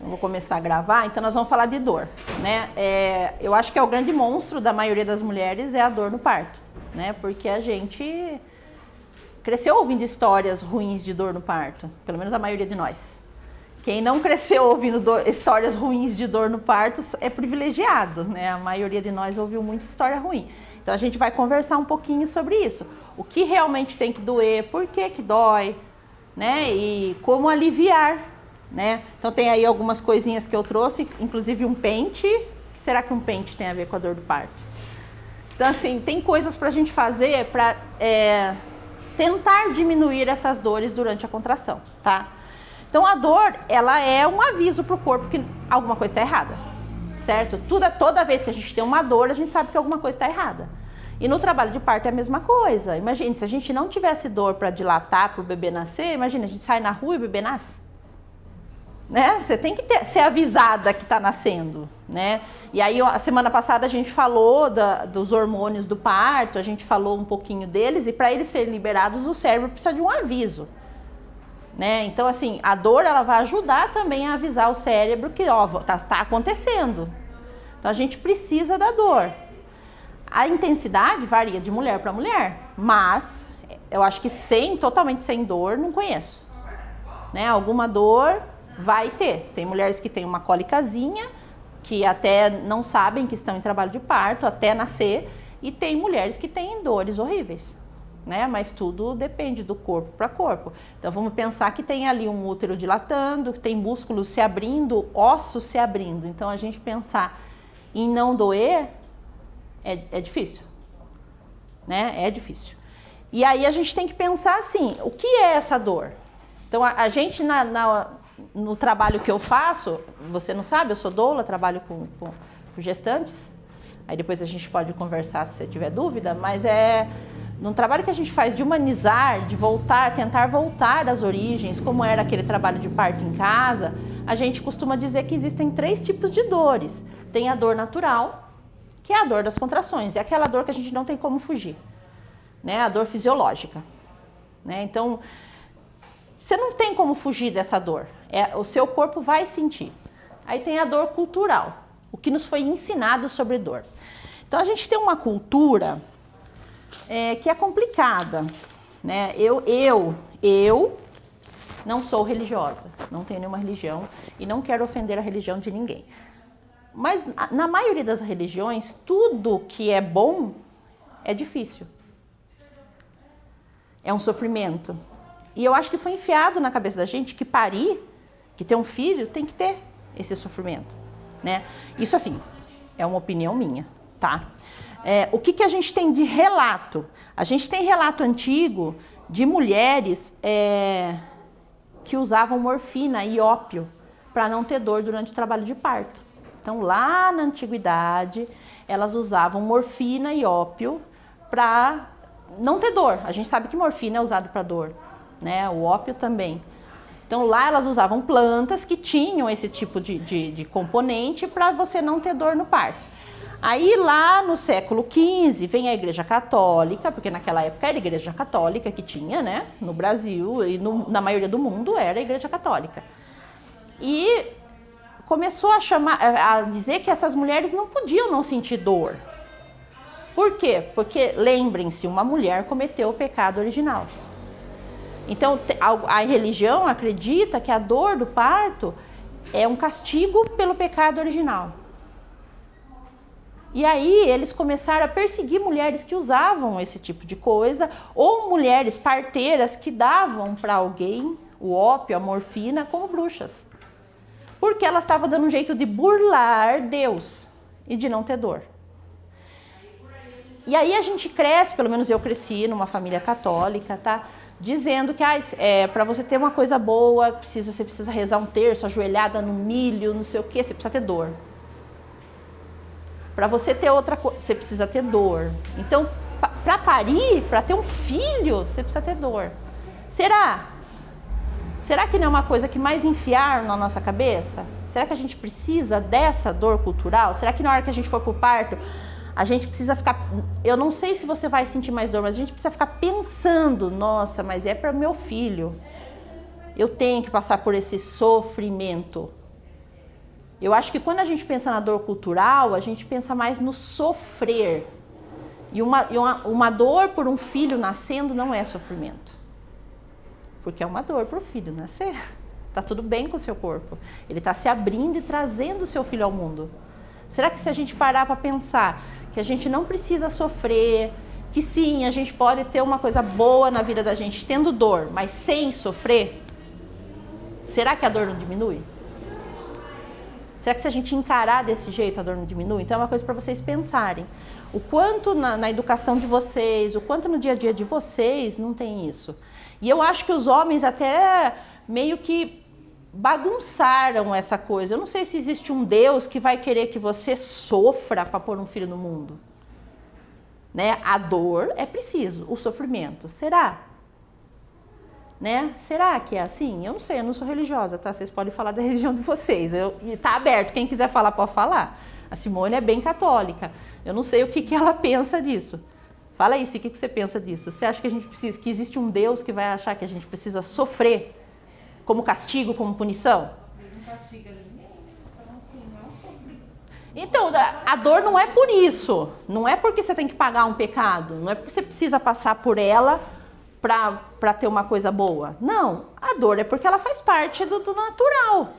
Eu vou começar a gravar, então nós vamos falar de dor, né? Eu acho que é o grande monstro da maioria das mulheres é a dor no parto, né? Porque a gente cresceu ouvindo histórias ruins de dor no parto, pelo menos a maioria de nós. Quem não cresceu ouvindo histórias ruins de dor no parto é privilegiado, né? A maioria de nós ouviu muita história ruim. Então a gente vai conversar um pouquinho sobre isso. O que realmente tem que doer, por que que dói, né? E como aliviar, né? Então tem aí algumas coisinhas que eu trouxe, inclusive um pente. O que será que um pente tem a ver com a dor do parto? Então assim, tem coisas pra gente fazer pra tentar diminuir essas dores durante a contração, tá? Então a dor, ela é um aviso pro corpo que alguma coisa está errada, certo? Toda vez que a gente tem uma dor, a gente sabe que alguma coisa está errada. E no trabalho de parto é a mesma coisa. Imagine, se a gente não tivesse dor para dilatar, para o bebê nascer, imagina, a gente sai na rua e o bebê nasce. Né? Você tem que ser avisada que está nascendo, né? E aí, a semana passada a gente falou dos hormônios do parto, a gente falou um pouquinho deles, e para eles serem liberados, o cérebro precisa de um aviso. Né? Então, assim, a dor ela vai ajudar também a avisar o cérebro que tá acontecendo. Então, a gente precisa da dor. A intensidade varia de mulher para mulher, mas eu acho que totalmente sem dor, não conheço. Né? Alguma dor vai ter. Tem mulheres que têm uma cólicazinha, que até não sabem que estão em trabalho de parto, até nascer, e tem mulheres que têm dores horríveis. Né? Mas tudo depende do corpo para corpo. Então vamos pensar que tem ali um útero dilatando, que tem músculos se abrindo, ossos se abrindo. Então a gente pensar em não doer é difícil, né? É difícil. E aí a gente tem que pensar assim, o que é essa dor? Então a gente no trabalho que eu faço, você não sabe, eu sou doula, trabalho com gestantes. Aí depois a gente pode conversar se você tiver dúvida, mas num trabalho que a gente faz de humanizar, de tentar voltar às origens, como era aquele trabalho de parto em casa, a gente costuma dizer que existem 3 tipos de dores. Tem a dor natural, que é a dor das contrações, é aquela dor que a gente não tem como fugir, né? A dor fisiológica. Né? Então, você não tem como fugir dessa dor, o seu corpo vai sentir. Aí tem a dor cultural, o que nos foi ensinado sobre dor. Então, a gente tem uma cultura que é complicada, né? Eu não sou religiosa, não tenho nenhuma religião e não quero ofender a religião de ninguém. Mas na maioria das religiões, tudo que é bom é difícil. É um sofrimento. E eu acho que foi enfiado na cabeça da gente que parir, que ter um filho, tem que ter esse sofrimento, né? Isso assim, é uma opinião minha, tá? O que a gente tem de relato? A gente tem relato antigo de mulheres que usavam morfina e ópio para não ter dor durante o trabalho de parto. Então, lá na antiguidade, elas usavam morfina e ópio para não ter dor. A gente sabe que morfina é usado para dor, né? O ópio também. Então, lá elas usavam plantas que tinham esse tipo de componente para você não ter dor no parto. Aí lá no século XV vem a Igreja Católica, porque naquela época era a Igreja Católica que tinha, né? No Brasil e na maioria do mundo era a Igreja Católica. E começou a dizer que essas mulheres não podiam não sentir dor. Por quê? Porque, lembrem-se, uma mulher cometeu o pecado original. Então, a religião acredita que a dor do parto é um castigo pelo pecado original. E aí eles começaram a perseguir mulheres que usavam esse tipo de coisa, ou mulheres parteiras que davam para alguém o ópio, a morfina, como bruxas. Porque elas estavam dando um jeito de burlar Deus e de não ter dor. E aí a gente cresce, pelo menos eu cresci numa família católica, tá? Dizendo que para você ter uma coisa boa, você precisa rezar um terço, ajoelhada no milho, não sei o quê, você precisa ter dor. Para você ter outra coisa, você precisa ter dor. Então, para parir, para ter um filho, você precisa ter dor. Será? Será que não é uma coisa que mais enfiaram na nossa cabeça? Será que a gente precisa dessa dor cultural? Será que na hora que a gente for pro parto, a gente precisa ficar... Eu não sei se você vai sentir mais dor, mas a gente precisa ficar pensando, nossa, mas é para meu filho. Eu tenho que passar por esse sofrimento. Eu acho que quando a gente pensa na dor cultural, a gente pensa mais no sofrer. E uma dor por um filho nascendo não é sofrimento. Porque é uma dor para o filho nascer. Tá tudo bem com o seu corpo. Ele está se abrindo e trazendo o seu filho ao mundo. Será que se a gente parar para pensar que a gente não precisa sofrer, que sim, a gente pode ter uma coisa boa na vida da gente tendo dor, mas sem sofrer, será que a dor não diminui? Será que se a gente encarar desse jeito a dor não diminui? Então é uma coisa para vocês pensarem. O quanto na educação de vocês, o quanto no dia a dia de vocês não tem isso. E eu acho que os homens até meio que bagunçaram essa coisa. Eu não sei se existe um Deus que vai querer que você sofra para pôr um filho no mundo. Né? A dor é preciso, o sofrimento, será? Né? Será que é assim? Eu não sei, eu não sou religiosa, tá? Vocês podem falar da religião de vocês. E tá aberto, quem quiser falar pode falar. A Simone é bem católica. Eu não sei o que ela pensa disso. Fala aí, o que você pensa disso? Você acha que a gente precisa, que existe um Deus que vai achar que a gente precisa sofrer como castigo, como punição? Ele não castiga ninguém, então assim, não é um sofrimento. Então, a dor não é por isso. Não é porque você tem que pagar um pecado. Não é porque você precisa passar por ela para ter uma coisa boa. Não, a dor é porque ela faz parte do natural.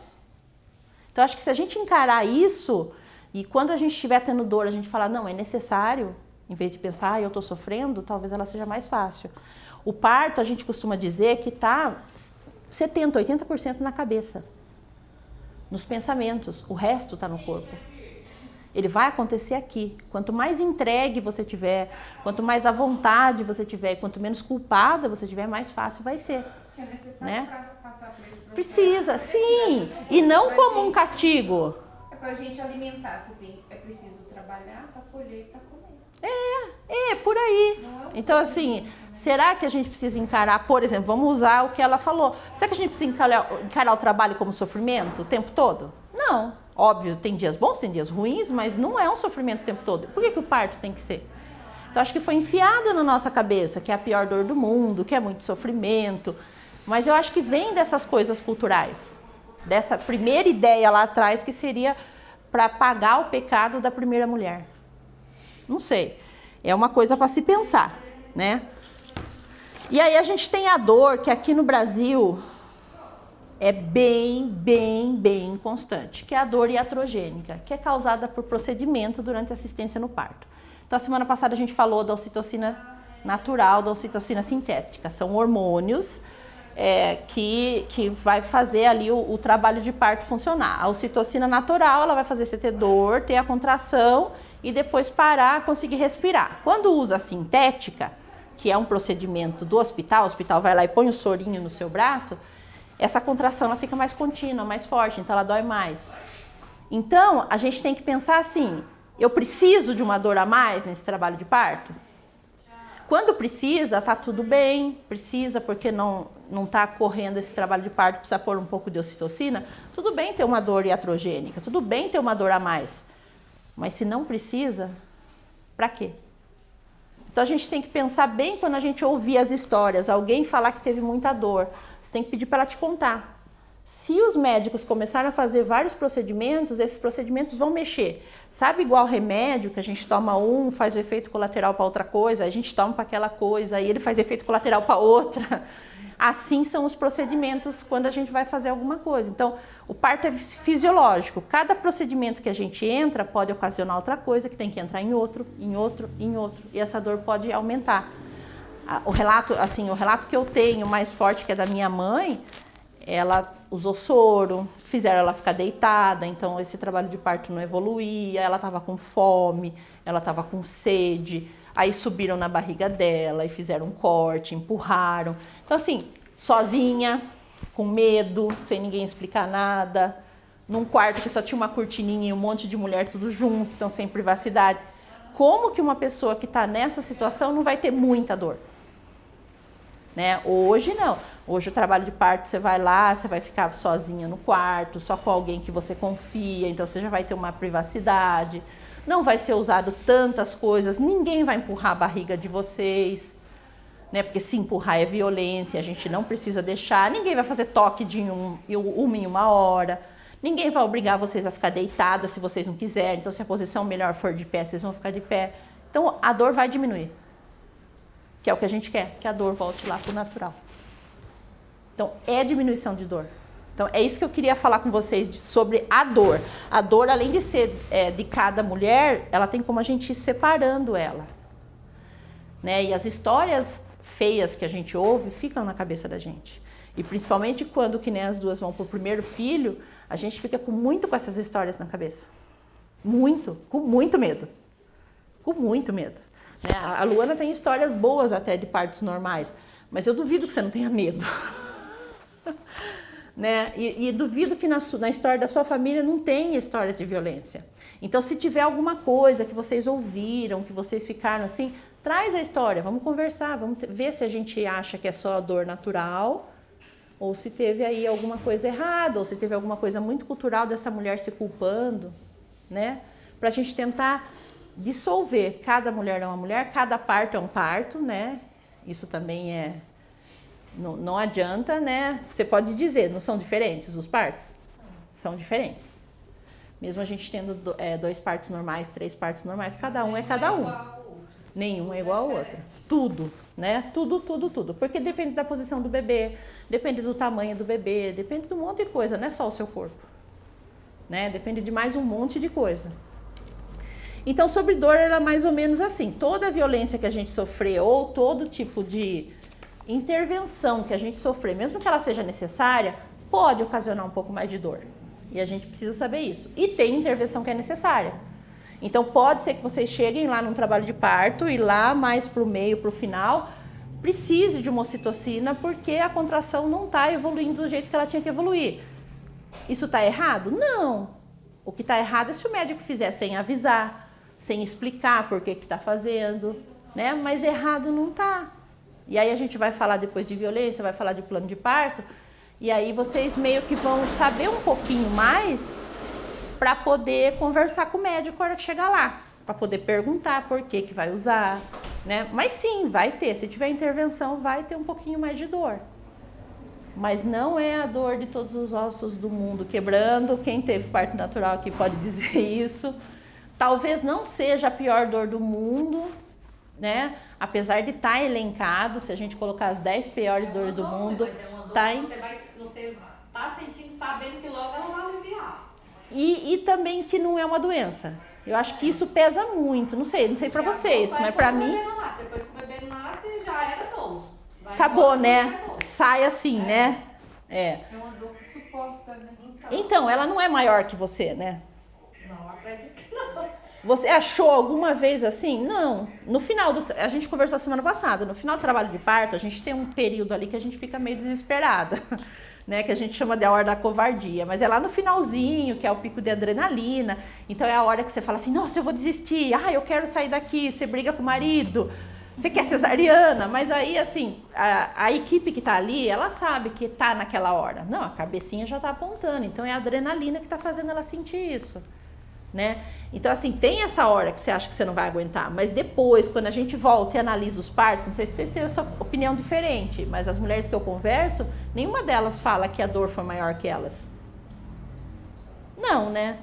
Então, acho que se a gente encarar isso, e quando a gente estiver tendo dor, a gente falar, não, é necessário, em vez de pensar, eu estou sofrendo, talvez ela seja mais fácil. O parto, a gente costuma dizer que está 70%, 80% na cabeça, nos pensamentos, o resto está no corpo. Ele vai acontecer aqui. Quanto mais entregue você tiver, quanto mais à vontade você tiver, quanto menos culpada você tiver, mais fácil vai ser. Que é necessário, né? para passar por esse processo. Precisa, sim. E não como um castigo. É pra gente alimentar, é preciso trabalhar para colher, para comer. Por aí. Então, assim, será que a gente precisa encarar, por exemplo, vamos usar o que ela falou. Será que a gente precisa encarar o trabalho como sofrimento o tempo todo? Não. Óbvio, tem dias bons, tem dias ruins, mas não é um sofrimento o tempo todo. Por que o parto tem que ser? Então, acho que foi enfiado na nossa cabeça que é a pior dor do mundo, que é muito sofrimento. Mas eu acho que vem dessas coisas culturais. Dessa primeira ideia lá atrás que seria para pagar o pecado da primeira mulher. Não sei. É uma coisa para se pensar, né? E aí a gente tem a dor que aqui no Brasil é bem constante, que é a dor iatrogênica, que é causada por procedimento durante a assistência no parto. Então, a semana passada a gente falou da ocitocina natural, da ocitocina sintética. São hormônios que vai fazer ali o trabalho de parto funcionar. A ocitocina natural, ela vai fazer você ter dor, ter a contração e depois parar, conseguir respirar. Quando usa a sintética, que é um procedimento do hospital, o hospital vai lá e põe o sorinho no seu braço, essa contração ela fica mais contínua, mais forte, então ela dói mais. Então, a gente tem que pensar assim, eu preciso de uma dor a mais nesse trabalho de parto? Quando precisa, tá tudo bem, precisa porque não tá correndo esse trabalho de parto, precisa pôr um pouco de ocitocina, tudo bem ter uma dor iatrogênica, tudo bem ter uma dor a mais. Mas se não precisa, para quê? Então a gente tem que pensar bem quando a gente ouvir as histórias, alguém falar que teve muita dor, você tem que pedir para ela te contar. Se os médicos começarem a fazer vários procedimentos, esses procedimentos vão mexer. Sabe igual remédio que a gente toma faz o efeito colateral para outra coisa, a gente toma para aquela coisa, aí ele faz efeito colateral para outra. Assim são os procedimentos quando a gente vai fazer alguma coisa. Então, o parto é fisiológico. Cada procedimento que a gente entra pode ocasionar outra coisa, que tem que entrar em outro. E essa dor pode aumentar. O relato que eu tenho mais forte, que é da minha mãe, ela usou soro, fizeram ela ficar deitada, então esse trabalho de parto não evoluía, ela estava com fome, ela estava com sede, aí subiram na barriga dela e fizeram um corte, empurraram. Então assim, sozinha, com medo, sem ninguém explicar nada, num quarto que só tinha uma cortininha e um monte de mulher tudo junto, então sem privacidade. Como que uma pessoa que está nessa situação não vai ter muita dor? Né? Hoje não. Hoje o trabalho de parto, você vai lá, você vai ficar sozinha no quarto, só com alguém que você confia, então você já vai ter uma privacidade. Não vai ser usado tantas coisas, ninguém vai empurrar a barriga de vocês, né? Porque se empurrar é violência, a gente não precisa deixar, ninguém vai fazer toque de uma em uma hora. Ninguém vai obrigar vocês a ficar deitada se vocês não quiserem. Então, se a posição melhor for de pé, vocês vão ficar de pé. Então, a dor vai diminuir. Que é o que a gente quer, que a dor volte lá para o natural. Então, é diminuição de dor. Então, é isso que eu queria falar com vocês sobre a dor. A dor, além de ser de cada mulher, ela tem como a gente ir separando ela. Né? E as histórias feias que a gente ouve ficam na cabeça da gente. E principalmente quando, que nem as duas vão pro primeiro filho, a gente fica muito com essas histórias na cabeça. Muito, com muito medo. Com muito medo. Né? A Luana tem histórias boas até de partos normais, mas eu duvido que você não tenha medo. Né? E duvido que na história da sua família não tenha histórias de violência. Então, se tiver alguma coisa que vocês ouviram, que vocês ficaram assim, traz a história, vamos conversar, vamos ver se a gente acha que é só dor natural, ou se teve aí alguma coisa errada, ou se teve alguma coisa muito cultural dessa mulher se culpando, né? Pra gente tentar dissolver. Cada mulher é uma mulher, cada parto é um parto, né? Isso também é... Não adianta, né? Você pode dizer, não são diferentes os partos? São diferentes. Mesmo a gente tendo 2 partos normais, 3 partos normais, cada um é cada um. Nenhum é igual ao outro. Tudo, né? Tudo. Porque depende da posição do bebê, depende do tamanho do bebê, depende de um monte de coisa, não é só o seu corpo. Né? Depende de mais um monte de coisa. Então, sobre dor, ela é mais ou menos assim. Toda violência que a gente sofrer ou todo tipo de intervenção que a gente sofrer, mesmo que ela seja necessária, pode ocasionar um pouco mais de dor. E a gente precisa saber isso. E tem intervenção que é necessária. Então, pode ser que vocês cheguem lá num trabalho de parto e lá mais para o meio, para o final, precise de uma ocitocina porque a contração não está evoluindo do jeito que ela tinha que evoluir. Isso está errado? Não. O que está errado é se o médico fizer sem avisar, sem explicar por que está fazendo, né? Mas errado não está. E aí a gente vai falar depois de violência, vai falar de plano de parto, e aí vocês meio que vão saber um pouquinho mais para poder conversar com o médico na hora que chegar lá, para poder perguntar por que vai usar, né? Mas sim, vai ter, se tiver intervenção, vai ter um pouquinho mais de dor. Mas não é a dor de todos os ossos do mundo quebrando. Quem teve parto natural aqui pode dizer isso. Talvez não seja a pior dor do mundo, né? Apesar de estar elencado, se a gente colocar as 10 piores dores do mundo, tá em... Você tá sentindo, sabendo que logo ela vai aliviar. E também que não é uma doença. Eu acho que isso pesa muito. Não sei pra vocês, mas pra mim... Depois que o bebê nasce, já era dor. Acabou, né? Sai assim, né? É uma dor que suporta, né? Então, ela não é maior que você, né? Não, acredito que não. Você achou alguma vez assim? Não. No final a gente conversou semana passada, no final do trabalho de parto, a gente tem um período ali que a gente fica meio desesperada, né? Que a gente chama de a hora da covardia, mas é lá no finalzinho, que é o pico de adrenalina. Então é a hora que você fala assim, nossa, eu vou desistir, eu quero sair daqui, você briga com o marido, você quer cesariana, mas aí assim, a equipe que tá ali, ela sabe que tá naquela hora. Não, a cabecinha já tá apontando, então é a adrenalina que tá fazendo ela sentir isso, né? Então, assim, tem essa hora que você acha que você não vai aguentar, mas depois, quando a gente volta e analisa os partos, não sei se vocês têm essa opinião diferente, mas as mulheres que eu converso, nenhuma delas fala que a dor foi maior que elas. Não, né?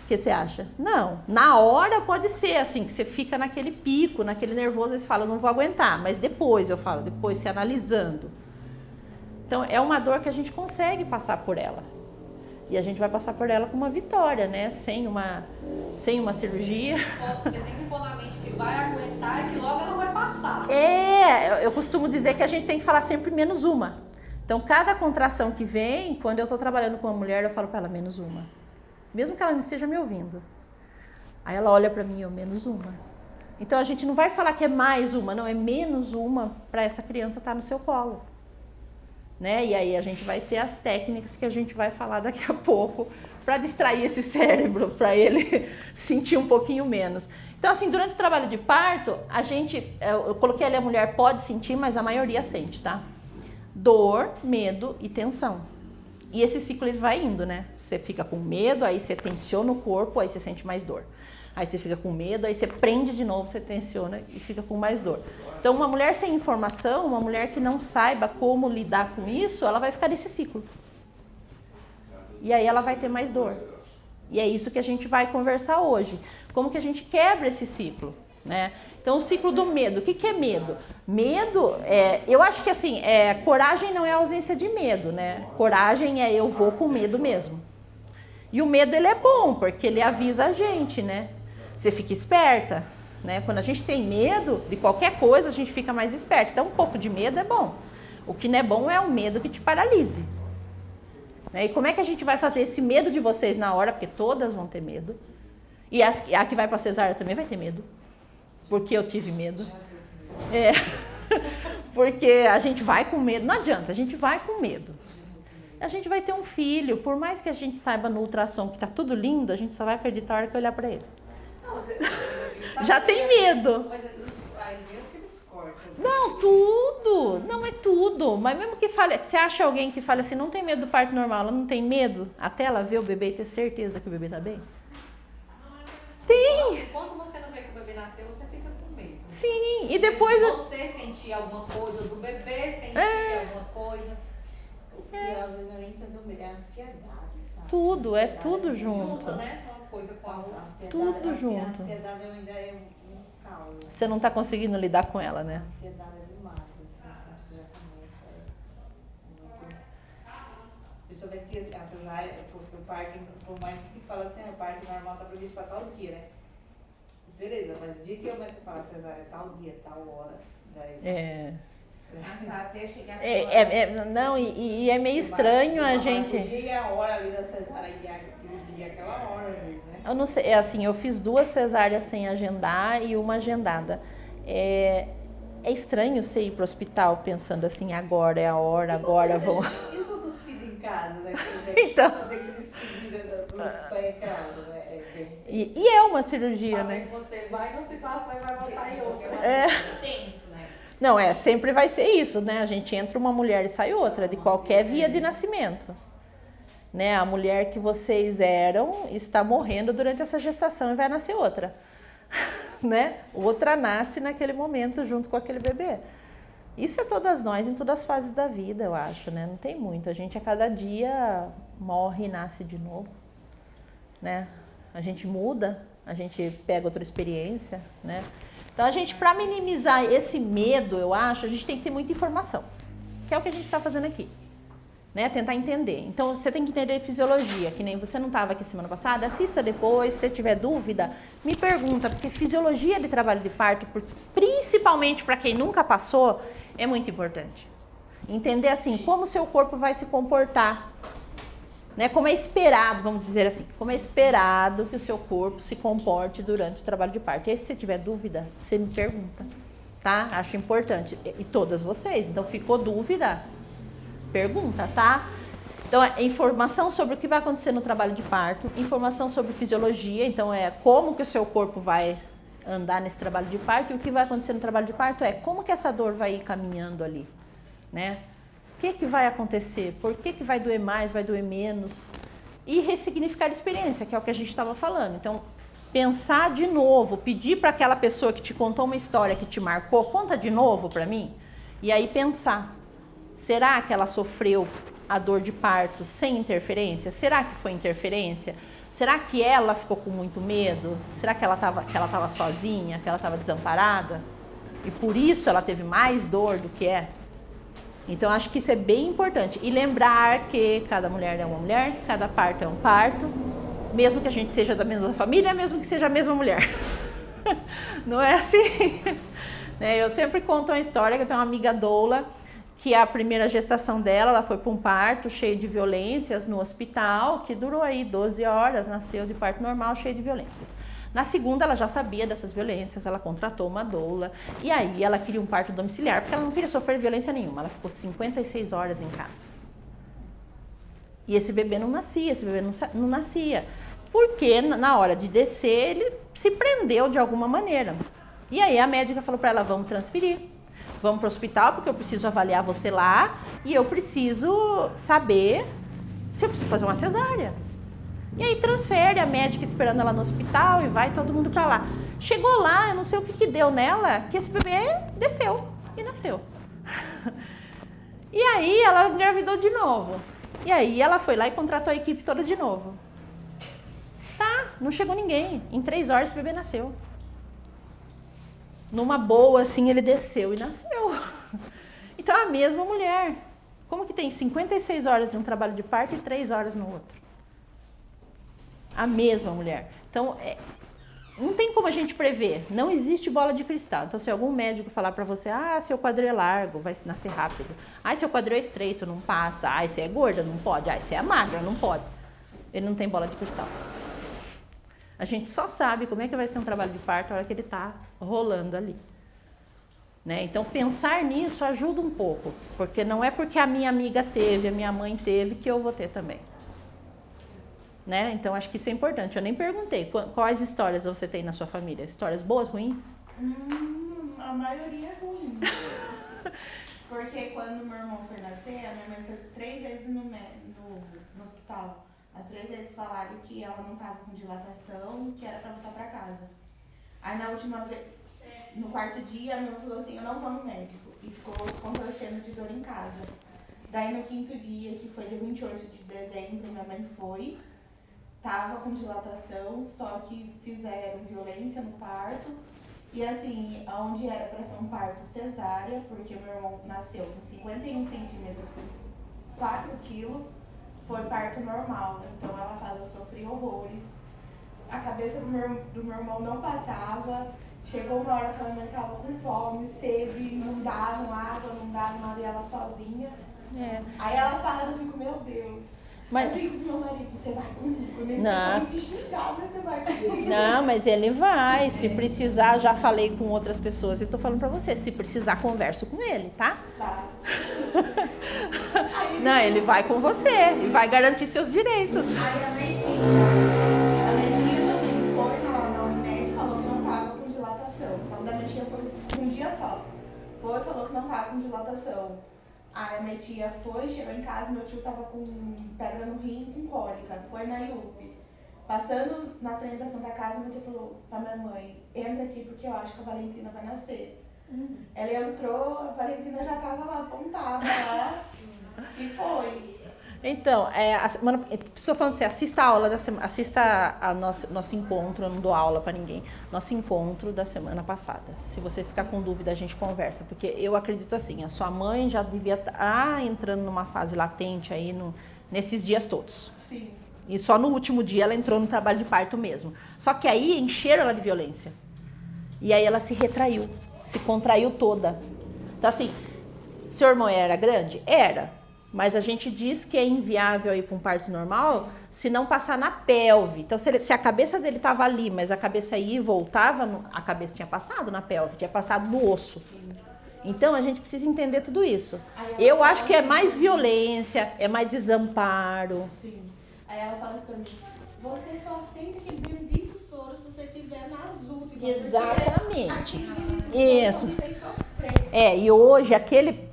O que você acha? Não. Na hora pode ser assim, que você fica naquele pico, naquele nervoso, e você fala, não vou aguentar, mas depois, eu falo, depois se analisando. Então, é uma dor que a gente consegue passar por ela. E a gente vai passar por ela com uma vitória, né? Sem uma cirurgia. Você tem que pôr na mente que vai aguentar e que logo ela vai passar. Eu costumo dizer que a gente tem que falar sempre menos uma. Então, cada contração que vem, quando eu tô trabalhando com uma mulher, eu falo para ela, menos uma. Mesmo que ela não esteja me ouvindo. Aí ela olha para mim, eu, menos uma. Então, a gente não vai falar que é mais uma, não, é menos uma para essa criança estar no seu colo. Né? E aí a gente vai ter as técnicas que a gente vai falar daqui a pouco para distrair esse cérebro, para ele sentir um pouquinho menos. Então, assim, durante o trabalho de parto, eu coloquei ali a mulher pode sentir, mas a maioria sente, tá? Dor, medo e tensão. E esse ciclo ele vai indo, né? Você fica com medo, aí você tensiona o corpo, aí você sente mais dor. Aí você fica com medo, aí você prende de novo, você tensiona e fica com mais dor. Então, uma mulher sem informação, uma mulher que não saiba como lidar com isso, ela vai ficar nesse ciclo. E aí ela vai ter mais dor. E é isso que a gente vai conversar hoje. Como que a gente quebra esse ciclo, né? Então, o ciclo do medo. O que é medo? Medo, eu acho que assim, coragem não é ausência de medo, né? Coragem é eu vou com medo mesmo. E o medo, ele é bom, porque ele avisa a gente, né? Você fica esperta, né? Quando a gente tem medo de qualquer coisa, a gente fica mais esperta. Então, um pouco de medo é bom. O que não é bom é o medo que te paralise. E como é que a gente vai fazer esse medo de vocês na hora? Porque todas vão ter medo. E a que vai para cesárea também vai ter medo. Porque eu tive medo. Porque a gente vai com medo. Não adianta, a gente vai com medo. A gente vai ter um filho. Por mais que a gente saiba no ultrassom que está tudo lindo, a gente só vai acreditar a hora que olhar para ele. Já tem medo. Mas aí mesmo que eles cortam. Não, tudo. Não é tudo. Mas mesmo que fale, você acha alguém que fala assim, não tem medo do parto normal, ela não tem medo até ela ver o bebê e ter certeza que o bebê está bem? Tem. Quando você não vê que o bebê nasceu, você fica com medo. Sim, e depois... Você sentir alguma coisa do bebê, sentir alguma coisa. O que às vezes não é nem tanto medo, é a ansiedade, sabe? Tudo, é tudo junto. Né? Uma coisa com a outra. Tudo junto. A ansiedade ainda é um caos. Você não está conseguindo lidar com ela, A né? ansiedade é demais, assim, você já começa. Muito. Principalmente que a cesárea, o parto, por mais que fala assim, o parto normal está previsto para tal dia, né? Beleza, mas o dia que eu falo cesárea, tal dia, tal hora, daí... Até chegar Não, e é meio estranho a gente... O dia e a hora ali da cesárea, e aquele dia, aquela hora mesmo, né? Eu não sei, assim, eu fiz 2 cesáreas sem agendar e uma agendada. É estranho você ir para o hospital pensando assim, agora é a hora, agora vão... E os outros filhos em casa, né? Então. Tem que se despedir do que tá em casa, né? E é uma cirurgia, né? Você vai numa situação e vai voltar em outra. É tenso, né? Não, sempre vai ser isso, né? A gente entra uma mulher e sai outra, de qualquer via de nascimento. Né? A mulher que vocês eram está morrendo durante essa gestação e vai nascer outra. Né? Outra nasce naquele momento junto com aquele bebê. Isso é todas nós em todas as fases da vida, eu acho, né? Não tem muito. A gente a cada dia morre e nasce de novo, né? A gente muda, a gente pega outra experiência, né? Então, a gente, para minimizar esse medo, eu acho, a gente tem que ter muita informação, que é o que a gente está fazendo aqui, né? Tentar entender. Então, você tem que entender fisiologia, que nem você não estava aqui semana passada, assista depois, se você tiver dúvida, me pergunta, porque fisiologia de trabalho de parto, principalmente para quem nunca passou, é muito importante. Entender, assim, como o seu corpo vai se comportar, né? Como é esperado, vamos dizer assim, como é esperado que o seu corpo se comporte durante o trabalho de parto. E aí, se você tiver dúvida, você me pergunta, tá? Acho importante. E todas vocês. Então, ficou dúvida? Pergunta, tá? Então, informação sobre o que vai acontecer no trabalho de parto, informação sobre fisiologia, então como que o seu corpo vai andar nesse trabalho de parto, e o que vai acontecer no trabalho de parto é como que essa dor vai ir caminhando ali, né? O que vai acontecer? Por que vai doer mais, vai doer menos? E ressignificar a experiência, que é o que a gente estava falando. Então, pensar de novo, pedir para aquela pessoa que te contou uma história que te marcou, conta de novo para mim, e aí pensar, será que ela sofreu a dor de parto sem interferência? Será que foi interferência? Será que ela ficou com muito medo? Será que ela estava sozinha, que ela estava desamparada? E por isso ela teve mais dor do que é? Então, acho que isso é bem importante. E lembrar que cada mulher é uma mulher, cada parto é um parto, mesmo que a gente seja da mesma família, mesmo que seja a mesma mulher. Não é assim? Eu sempre conto uma história, que eu tenho uma amiga doula, que a primeira gestação dela, ela foi para um parto cheio de violências no hospital, que durou aí 12 horas, nasceu de parto normal, cheio de violências. Na segunda, ela já sabia dessas violências, ela contratou uma doula, e aí ela queria um parto domiciliar, porque ela não queria sofrer violência nenhuma, ela ficou 56 horas em casa. E esse bebê não nascia, porque na hora de descer, ele se prendeu de alguma maneira. E aí a médica falou para ela, vamos transferir. Vamos para o hospital, porque eu preciso avaliar você lá e eu preciso saber se eu preciso fazer uma cesárea. E aí transfere a médica esperando ela no hospital e vai todo mundo para lá. Chegou lá, eu não sei o que deu nela, que esse bebê desceu e nasceu. E aí ela engravidou de novo. E aí ela foi lá e contratou a equipe toda de novo. Tá, não chegou ninguém. Em 3 horas esse bebê nasceu. Numa boa, assim, ele desceu e nasceu. Então a mesma mulher. Como que tem 56 horas de um trabalho de parto e 3 horas no outro? A mesma mulher. Então, não tem como a gente prever. Não existe bola de cristal. Então, se algum médico falar pra você, seu quadril é largo, vai nascer rápido. Seu quadril é estreito, não passa. Você é gorda, não pode. Você é magra, não pode. Ele não tem bola de cristal. A gente só sabe como é que vai ser um trabalho de parto na hora que ele tá rolando ali. Né? Então, pensar nisso ajuda um pouco. Porque não é porque a minha amiga teve, a minha mãe teve, que eu vou ter também. Né? Então, acho que isso é importante. Eu nem perguntei quais histórias você tem na sua família. Histórias boas, ruins? A maioria é ruim. Porque quando meu irmão foi nascer, a minha mãe foi 3 vezes no hospital. As 3 vezes falaram que ela não estava com dilatação, que era para voltar para casa. Aí na última vez, no 4º dia, a minha mãe falou assim, eu não vou no médico. E ficou se contorcendo de dor em casa. Daí no 5º dia, que foi dia 28 de dezembro, minha mãe foi. Tava com dilatação, só que fizeram violência no parto. E assim, onde era para ser um parto cesárea, porque meu irmão nasceu com 51 centímetros, 4 quilos, foi parto normal. Então ela fala, eu sofri horrores. A cabeça do meu irmão não passava. Chegou uma hora que a minha mãe estava com fome, sede, não davam água, não davam nada, e ela sozinha. Aí ela fala, eu fico, meu Deus. Mas... Eu fico com meu marido, você vai comigo, nem não. te xingar, mas você vai comigo. Não, mas ele vai. Se precisar, já falei com outras pessoas e tô falando pra você, se precisar, converso com ele, tá? Tá. Não, ele vai com você e vai garantir seus direitos. Aí a Metinha também foi na Unimed e falou que não tava com dilatação. Só que da Metinha foi um dia só. Falou que não tava com dilatação. Aí a minha tia foi, chegou em casa, meu tio tava com pedra no rim, com cólica, foi na IUP. Passando na frente da Santa Casa, minha tia falou pra minha mãe, entra aqui porque eu acho que a Valentina vai nascer. Ela entrou, a Valentina já tava lá apontada lá, e foi. Então, a semana, estou falando pra você, assista a aula da semana, assista a nosso encontro, eu não dou aula para ninguém, nosso encontro da semana passada. Se você ficar com dúvida, a gente conversa, porque eu acredito assim, a sua mãe já devia estar entrando numa fase latente aí nesses dias todos. Sim. E só no último dia ela entrou no trabalho de parto mesmo. Só que aí encheram ela de violência. E aí ela se retraiu, se contraiu toda. Então assim, seu irmão era grande? Era. Mas a gente diz que é inviável ir para um parto normal se não passar na pelve. Então, se a cabeça dele estava ali, mas a cabeça ia e voltava, a cabeça tinha passado na pelve, tinha passado no osso. Então, a gente precisa entender tudo isso. Eu acho que é mais violência, é mais desamparo. Sim. Aí ela fala assim pra mim, você só sente aquele bendito soro se você estiver nas últimas. Exatamente. Isso. E hoje aquele...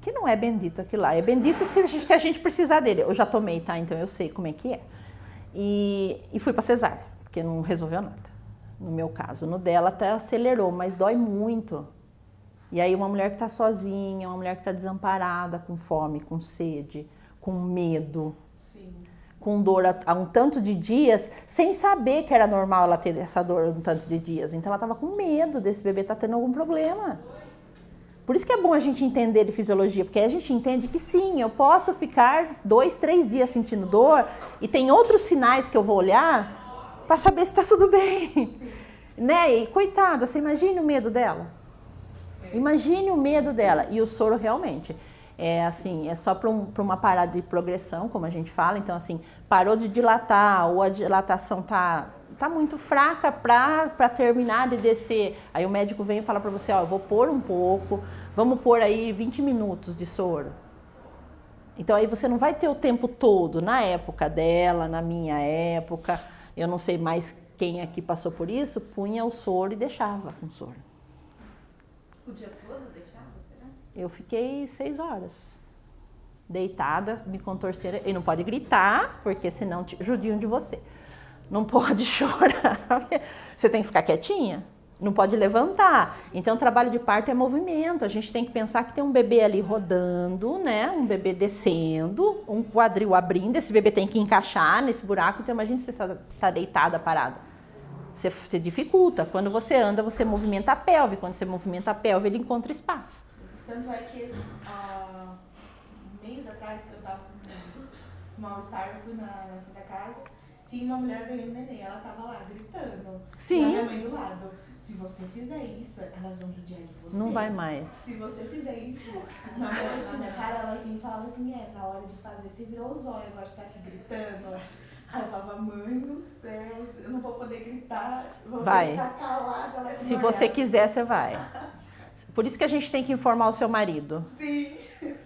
que não é bendito aquilo lá, é bendito se a gente precisar dele. Eu já tomei, tá? Então eu sei como é que é. E fui pra cesárea, porque não resolveu nada. No meu caso, no dela até acelerou, mas dói muito. E aí uma mulher que tá sozinha, uma mulher que tá desamparada, com fome, com sede, com medo, sim, com dor há um tanto de dias, sem saber que era normal ela ter essa dor há um tanto de dias. Então ela tava com medo desse bebê tá tendo algum problema. Por isso que é bom a gente entender de fisiologia, porque aí a gente entende que sim, eu posso ficar 2, 3 dias sentindo dor e tem outros sinais que eu vou olhar para saber se está tudo bem. Né? E coitada, você imagine o medo dela. Imagine o medo dela. E o soro realmente é assim, é só para uma parada de progressão, como a gente fala. Então assim, parou de dilatar ou a dilatação tá muito fraca para terminar de descer. Aí o médico vem e fala para você, eu vou pôr um pouco, vamos pôr aí 20 minutos de soro. Então aí você não vai ter o tempo todo, na época dela, na minha época, eu não sei mais quem aqui passou por isso, punha o soro e deixava com soro. O dia todo deixava, será? Eu fiquei 6 horas. Deitada, me contorcendo, e não pode gritar, porque senão judiam de você. Não pode chorar. Você tem que ficar quietinha. Não pode levantar. Então, o trabalho de parto é movimento. A gente tem que pensar que tem um bebê ali rodando, né? Um bebê descendo, um quadril abrindo. Esse bebê tem que encaixar nesse buraco. Então, imagina se você está deitada, parada. Você dificulta. Quando você anda, você movimenta a pelve. Quando você movimenta a pelve, ele encontra espaço. Tanto é que um mês atrás que eu tava com mal-estar, eu fui na Santa Casa, tinha uma mulher ganhando neném, ela tava lá gritando. Sim. E a minha mãe do lado. Se você fizer isso, elas vão judiar de você. Não vai mais. Se você fizer isso, na minha cara, ela assim, falava assim, na hora de fazer, você virou os olhos, agora você tá aqui gritando. Aí eu falava, mãe do céu, eu não vou poder gritar, vou ficar calada. Ela Se você quiser, você vai. Por isso que a gente tem que informar o seu marido. Sim.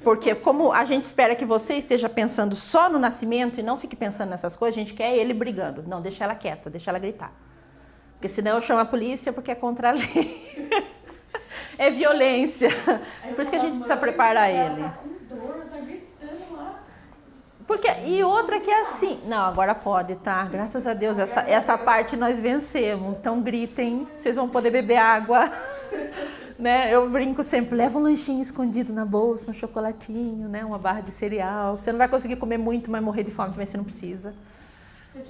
Porque como a gente espera que você esteja pensando só no nascimento e não fique pensando nessas coisas, a gente quer ele brigando. Não, deixa ela quieta, deixa ela gritar. Porque senão eu chamo a polícia porque é contra a lei. É violência. Por isso que a gente precisa preparar ele. Ela tá com dor, tá gritando lá. Porque, e outra que é assim, não, agora pode, tá? Graças a Deus, essa parte nós vencemos. Então gritem, vocês vão poder beber água. Né? Eu brinco sempre, leva um lanchinho escondido na bolsa, um chocolatinho, né? Uma barra de cereal. Você não vai conseguir comer muito, mas morrer de fome também você não precisa.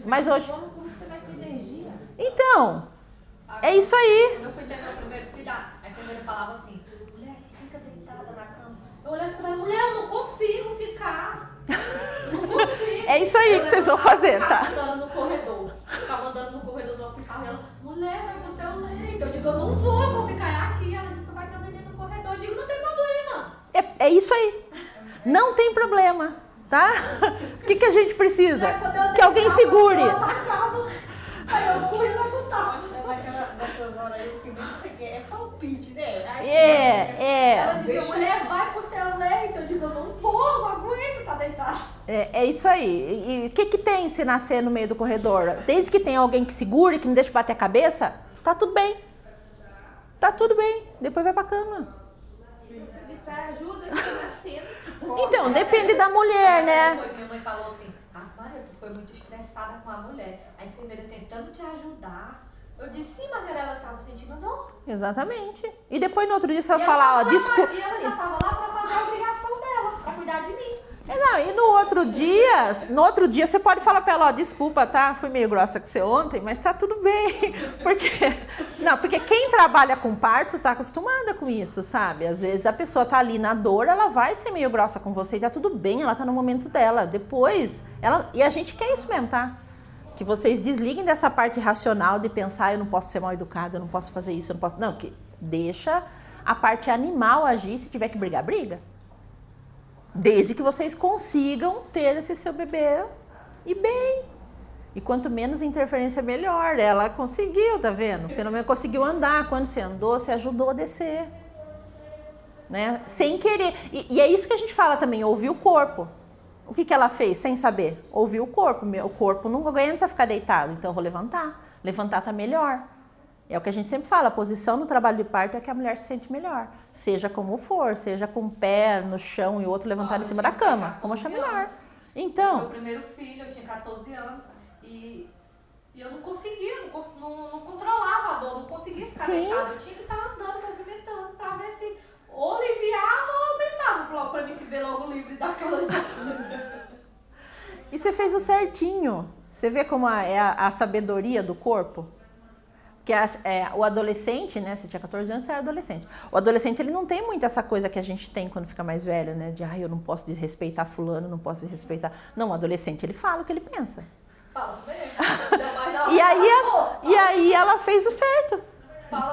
Mas hoje... Como você vai ter energia? Então, é isso aí. Quando eu fui ter meu primeiro filho, a enfermeira falava assim, mulher, fica deitada na cama. Eu olhei pra ela, mulher, eu não consigo ficar. Não consigo. É isso aí que vocês vão fazer, tá? Ficava andando no corredor. Ficava andando no corredor do hospital. E ela, mulher, vai pro teu leito. Eu digo, eu não vou ficar aqui. Ela disse que vai ter um neném no corredor. Eu digo, não tem problema. É isso aí. Não tem problema, tá? O que a gente precisa? Que alguém segure. Aí eu fui executar. Nessas horas aí, o que você quer é palpite, né? Ela dizia, mulher, vai pro teu leito. Eu digo, eu não vou, não aguento, tá deitado. É isso aí. E o que tem se nascer no meio do corredor? Desde que tenha alguém que segure, que não deixe bater a cabeça, tá tudo bem. Tá tudo bem. Depois vai pra cama. Você gritar ajuda, que tá nascendo. Então, depende da mulher, né? Depois minha mãe falou assim, Maria, tu foi muito estressada com a mulher. A enfermeira tentando te ajudar. Eu disse, sim, mas ela estava sentindo dor. Exatamente. E depois no outro dia você vai falar, ó, desculpa. E ela já estava lá para fazer a obrigação dela, para cuidar de mim. Não, e no outro dia você pode falar pra ela, ó, desculpa, tá? Fui meio grossa com você ontem, mas tá tudo bem. Porque quem trabalha com parto tá acostumada com isso, sabe? Às vezes a pessoa tá ali na dor, ela vai ser meio grossa com você e tá tudo bem, ela tá no momento dela. Depois, e a gente quer isso mesmo, tá? Que vocês desliguem dessa parte racional de pensar, eu não posso ser mal educada, eu não posso fazer isso, eu não posso... Não, que deixa a parte animal agir, se tiver que brigar, briga. Desde que vocês consigam ter esse seu bebê e bem. E quanto menos interferência, melhor. Ela conseguiu, tá vendo? Pelo menos conseguiu andar. Quando você andou, você ajudou a descer. Né? Sem querer. E é isso que a gente fala também, ouvir o corpo. O que ela fez sem saber? Ouvir o corpo. O corpo não aguenta ficar deitado, então eu vou levantar. Levantar tá melhor. É o que a gente sempre fala, a posição no trabalho de parto é que a mulher se sente melhor. Seja como for, seja com o pé no chão e o outro levantado em cima da cama. Como achar melhor. Então... Meu primeiro filho, eu tinha 14 anos e eu não conseguia, não controlava a dor, não conseguia ficar deitada. Eu tinha que estar andando, movimentando, para ver se ou aliviava ou aumentava, para mim se ver logo livre daquela... E você fez o certinho. Você vê como é a sabedoria do corpo? Porque o adolescente, né? Você tinha 14 anos, você era adolescente. O adolescente, ele não tem muito essa coisa que a gente tem quando fica mais velho, né? De, eu não posso desrespeitar fulano, não posso desrespeitar... Não, o adolescente, ele fala o que ele pensa. Fala mesmo. E aí ela fez o certo. Fala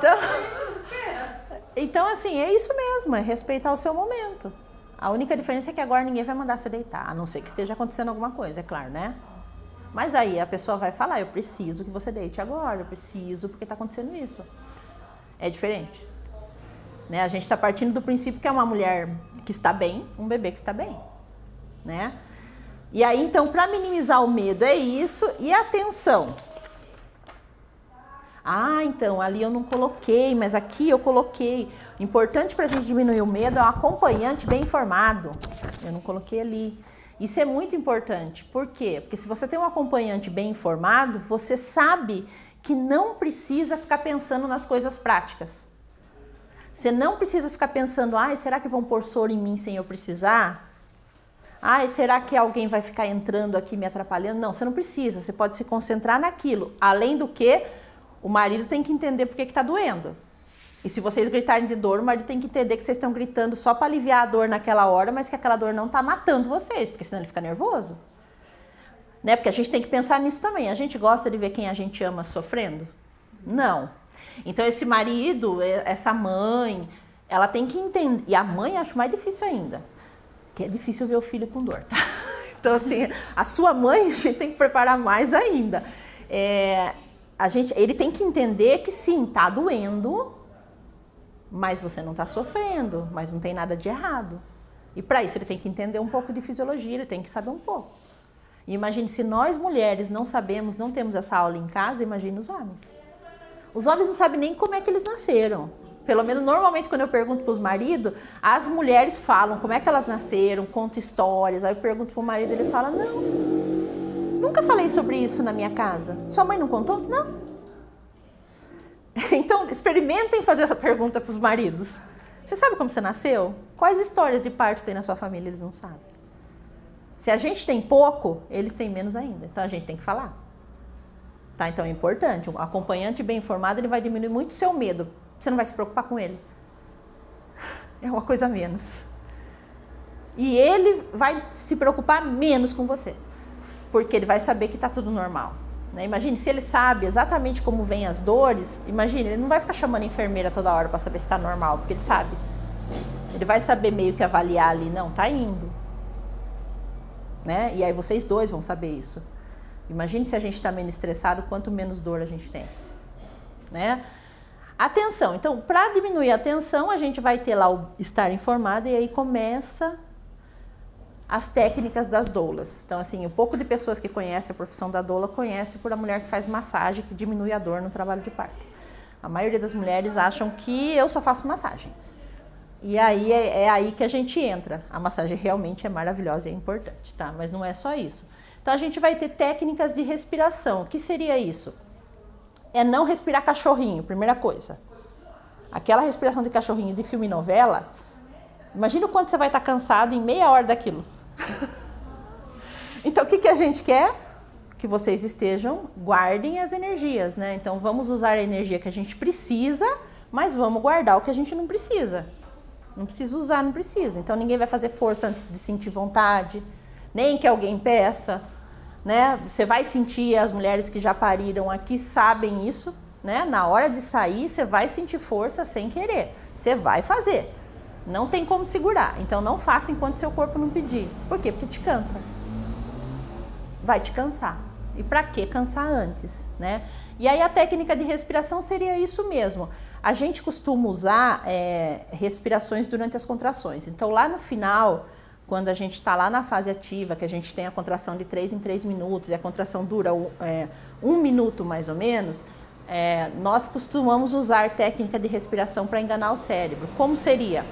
então, assim, é isso mesmo, é respeitar o seu momento. A única diferença é que agora ninguém vai mandar você deitar, a não ser que esteja acontecendo alguma coisa, é claro, né? Mas aí a pessoa vai falar, eu preciso que você deite agora, eu preciso porque está acontecendo isso. É diferente. Né? A gente está partindo do princípio que é uma mulher que está bem, um bebê que está bem. Né? E aí, então, para minimizar o medo é isso. E a atenção. Então, ali eu não coloquei, mas aqui eu coloquei. O importante para a gente diminuir o medo é um acompanhante bem informado. Eu não coloquei ali. Isso é muito importante. Por quê? Porque se você tem um acompanhante bem informado, você sabe que não precisa ficar pensando nas coisas práticas. Você não precisa ficar pensando, ai, será que vão pôr soro em mim sem eu precisar? Ai, será que alguém vai ficar entrando aqui me atrapalhando? Não, você não precisa, você pode se concentrar naquilo. Além do que, o marido tem que entender por que está doendo. E se vocês gritarem de dor, o marido tem que entender que vocês estão gritando só para aliviar a dor naquela hora, mas que aquela dor não está matando vocês, porque senão ele fica nervoso. Né? Porque a gente tem que pensar nisso também. A gente gosta de ver quem a gente ama sofrendo? Não. Então esse marido, essa mãe, ela tem que entender. E a mãe acho mais difícil ainda. Que é difícil ver o filho com dor. Tá? Então assim, a sua mãe a gente tem que preparar mais ainda. Ele tem que entender que sim, tá doendo, mas você não tá sofrendo, mas não tem nada de errado. E para isso ele tem que entender um pouco de fisiologia, ele tem que saber um pouco. E imagine, se nós mulheres não sabemos, não temos essa aula em casa, imagine os homens. Os homens não sabem nem como é que eles nasceram. Pelo menos, normalmente, quando eu pergunto para os maridos, as mulheres falam como é que elas nasceram, contam histórias. Aí eu pergunto para o marido, ele fala, não, nunca falei sobre isso na minha casa. Sua mãe não contou? Não. Então, experimentem fazer essa pergunta para os maridos. Você sabe como você nasceu? Quais histórias de parto tem na sua família? Eles não sabem. Se a gente tem pouco, eles têm menos ainda. Então, a gente tem que falar. Tá? Então, é importante. Um acompanhante bem informado, ele vai diminuir muito o seu medo. Você não vai se preocupar com ele. É uma coisa a menos. E ele vai se preocupar menos com você. Porque ele vai saber que está tudo normal. Né? Imagine, se ele sabe exatamente como vem as dores, imagine, ele não vai ficar chamando a enfermeira toda hora para saber se está normal, porque ele sabe. Ele vai saber meio que avaliar ali, não, tá indo. Né? E aí vocês dois vão saber isso. Imagine se a gente está menos estressado, quanto menos dor a gente tem. Né? Atenção. Então, para diminuir a tensão, a gente vai ter lá o estar informado e aí começa as técnicas das doulas. Então, assim, um pouco de pessoas que conhecem a profissão da doula conhece por a mulher que faz massagem, que diminui a dor no trabalho de parto. A maioria das mulheres acham que eu só faço massagem. E aí é aí que a gente entra. A massagem realmente é maravilhosa e é importante, tá? Mas não é só isso. Então, a gente vai ter técnicas de respiração. O que seria isso? É não respirar cachorrinho, primeira coisa. Aquela respiração de cachorrinho de filme e novela, imagina o quanto você vai estar cansado em meia hora daquilo. Então, o que a gente quer? Que vocês guardem as energias, né? Então, vamos usar a energia que a gente precisa, mas vamos guardar o que a gente não precisa. Não precisa usar, não precisa. Então, ninguém vai fazer força antes de sentir vontade, nem que alguém peça. Né? Você vai sentir, as mulheres que já pariram aqui sabem isso, né? Na hora de sair, você vai sentir força sem querer. Você vai fazer. Não tem como segurar. Então, não faça enquanto seu corpo não pedir. Por quê? Porque te cansa. Vai te cansar. E para que cansar antes, né? E aí, a técnica de respiração seria isso mesmo. A gente costuma usar respirações durante as contrações. Então, lá no final, quando a gente está lá na fase ativa, que a gente tem a contração de 3 em 3 minutos, e a contração dura 1 minuto mais ou menos, nós costumamos usar técnica de respiração para enganar o cérebro. Como seria?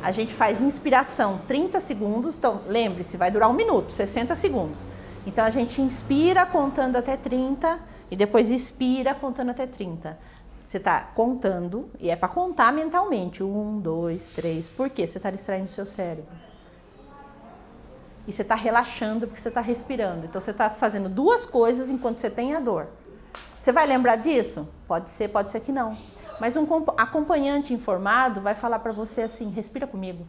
A gente faz inspiração 30 segundos, então lembre-se, vai durar 1 minuto, 60 segundos. Então a gente inspira contando até 30 e depois expira contando até 30. Você está contando, e é para contar mentalmente, 1, 2, 3, por quê? Você está distraindo o seu cérebro. E você está relaxando porque você está respirando. Então, você está fazendo 2 coisas enquanto você tem a dor. Você vai lembrar disso? Pode ser que não. Mas um acompanhante informado vai falar para você assim, respira comigo.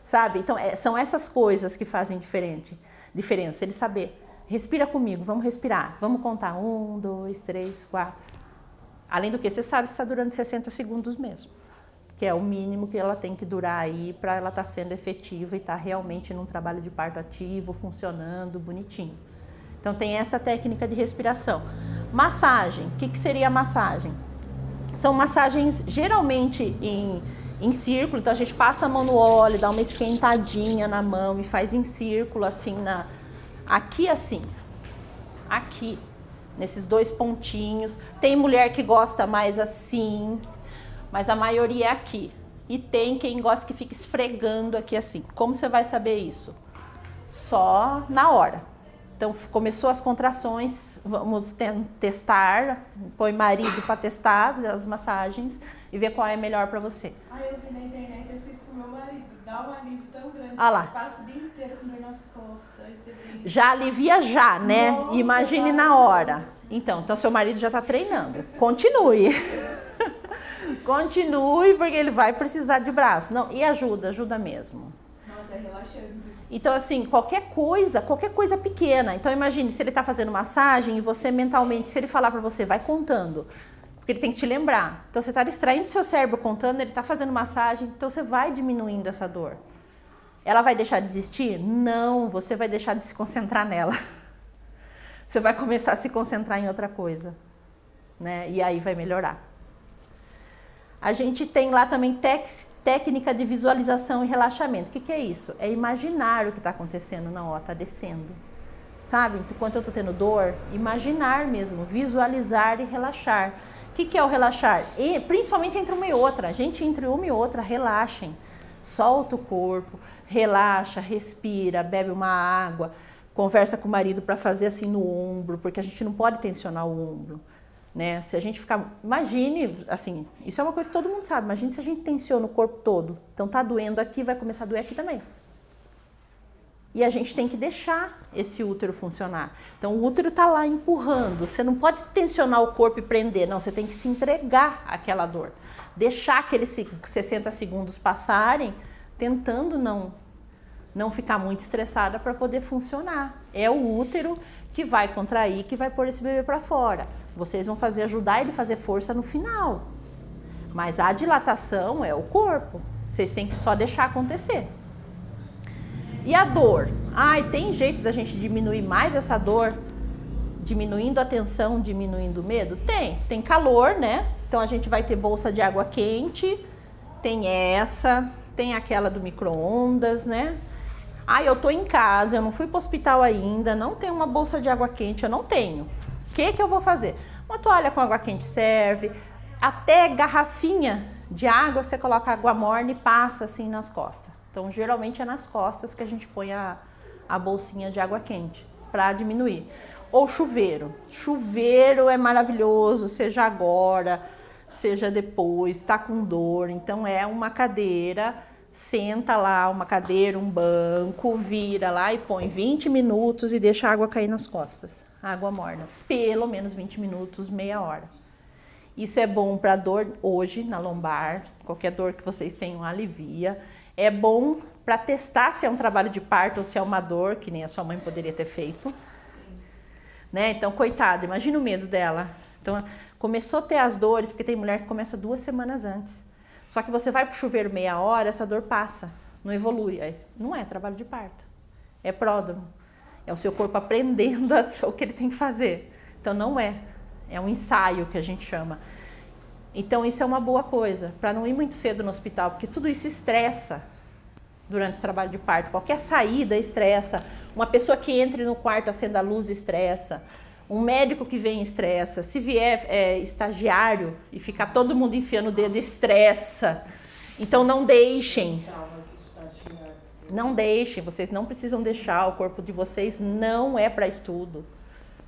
Sabe? Então, são essas coisas que fazem diferença. Ele saber, respira comigo, vamos respirar. Vamos contar 1, 2, 3, 4. Além do que, você sabe se está durando 60 segundos mesmo. Que é o mínimo que ela tem que durar aí para ela estar sendo efetiva e estar realmente num trabalho de parto ativo, funcionando, bonitinho. Então, tem essa técnica de respiração. Massagem. O que seria a massagem? São massagens geralmente em círculo. Então, a gente passa a mão no óleo, dá uma esquentadinha na mão e faz em círculo, assim, aqui assim. Aqui, nesses 2 pontinhos. Tem mulher que gosta mais assim, mas a maioria é aqui. E tem quem gosta que fica esfregando aqui assim. Como você vai saber isso? Só na hora. Então, começou as contrações, vamos testar, põe marido para testar as massagens e ver qual é melhor para você. Eu vi na internet, eu fiz com meu marido. Dá um alívio tão grande. Ah lá. Eu passo o dia inteiro com dor nas costas. Aí você brinca. Já alivia já, né? Nossa, Imagine vai. na hora. Então seu marido já está treinando. Continue. Continue, porque ele vai precisar de braço. Não, e ajuda mesmo. Nossa, é relaxante. Então, assim, qualquer coisa pequena. Então, imagine, se ele está fazendo massagem e você mentalmente, se ele falar para você, vai contando. Porque ele tem que te lembrar. Então, você está distraindo seu cérebro contando, ele está fazendo massagem, então você vai diminuindo essa dor. Ela vai deixar de existir? Não, você vai deixar de se concentrar nela. Você vai começar a se concentrar em outra coisa, né? E aí vai melhorar. A gente tem lá também técnica de visualização e relaxamento. O que é isso? É imaginar o que está acontecendo na hora, está descendo. Sabe? Enquanto eu estou tendo dor, imaginar mesmo, visualizar e relaxar. O que é o relaxar? E, principalmente entre uma e outra. Gente, entre uma e outra, relaxem. Solta o corpo, relaxa, respira, bebe uma água, conversa com o marido para fazer assim no ombro, porque a gente não pode tensionar o ombro. Né? Se a gente ficar, imagine, assim, isso é uma coisa que todo mundo sabe, imagine se a gente tensiona o corpo todo, então tá doendo aqui, vai começar a doer aqui também. E a gente tem que deixar esse útero funcionar. Então o útero tá lá empurrando, você não pode tensionar o corpo e prender, não, você tem que se entregar àquela dor. Deixar aqueles 60 segundos passarem, tentando não ficar muito estressada para poder funcionar. É o útero que vai contrair, que vai pôr esse bebê para fora. Vocês vão ajudar ele a fazer força no final. Mas a dilatação é o corpo. Vocês têm que só deixar acontecer. E a dor? Tem jeito da gente diminuir mais essa dor? Diminuindo a tensão, diminuindo o medo? Tem calor, né? Então a gente vai ter bolsa de água quente. Tem essa, tem aquela do micro-ondas, né? Eu tô em casa, eu não fui pro hospital ainda, não tenho uma bolsa de água quente, eu não tenho. O que eu vou fazer? Uma toalha com água quente serve, até garrafinha de água, você coloca água morna e passa assim nas costas. Então, geralmente é nas costas que a gente põe a bolsinha de água quente, para diminuir. Ou chuveiro. Chuveiro é maravilhoso, seja agora, seja depois, tá com dor. Então, é uma cadeira, senta lá, uma cadeira, um banco, vira lá e põe 20 minutos e deixa a água cair nas costas. Água morna, pelo menos 20 minutos, meia hora. Isso é bom para dor hoje na lombar, qualquer dor que vocês tenham alivia. É bom para testar se é um trabalho de parto ou se é uma dor, que nem a sua mãe poderia ter feito. Né? Então, coitada, imagina o medo dela. Então, começou a ter as dores, porque tem mulher que começa 2 semanas antes. Só que você vai pro chuveiro meia hora, essa dor passa, não evolui. Não é trabalho de parto, é pródromo. É o seu corpo aprendendo o que ele tem que fazer. Então não é um ensaio que a gente chama. Então isso é uma boa coisa, para não ir muito cedo no hospital, porque tudo isso estressa durante o trabalho de parto. Qualquer saída estressa. Uma pessoa que entre no quarto, acenda a luz, estressa. Um médico que vem estressa. Se vier estagiário e ficar todo mundo enfiando o dedo, estressa. Então não deixem. Não deixem, vocês não precisam deixar, o corpo de vocês não é para estudo.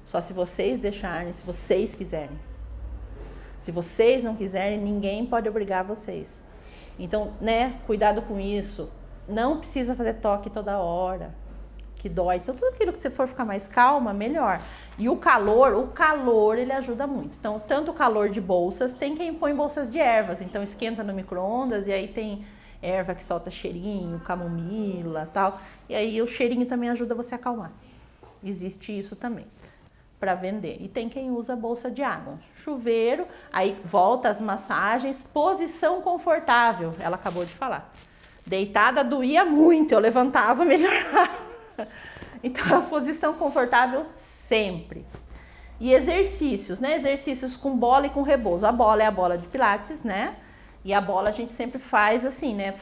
Só se vocês deixarem, se vocês quiserem. Se vocês não quiserem, ninguém pode obrigar vocês. Então, né, cuidado com isso. Não precisa fazer toque toda hora, que dói. Então, tudo aquilo que você for ficar mais calma, melhor. E o calor, ele ajuda muito. Então, tanto o calor de bolsas, tem quem põe bolsas de ervas. Então, esquenta no micro-ondas e aí tem erva que solta cheirinho, camomila, tal. E aí o cheirinho também ajuda você a acalmar. Existe isso também para vender. E tem quem usa bolsa de água. Chuveiro, aí volta as massagens, posição confortável. Ela acabou de falar. Deitada doía muito, eu levantava, melhorava. Então a posição confortável sempre. E exercícios, né? Exercícios com bola e com repouso. A bola é a bola de pilates, né? E a bola a gente sempre faz assim, né?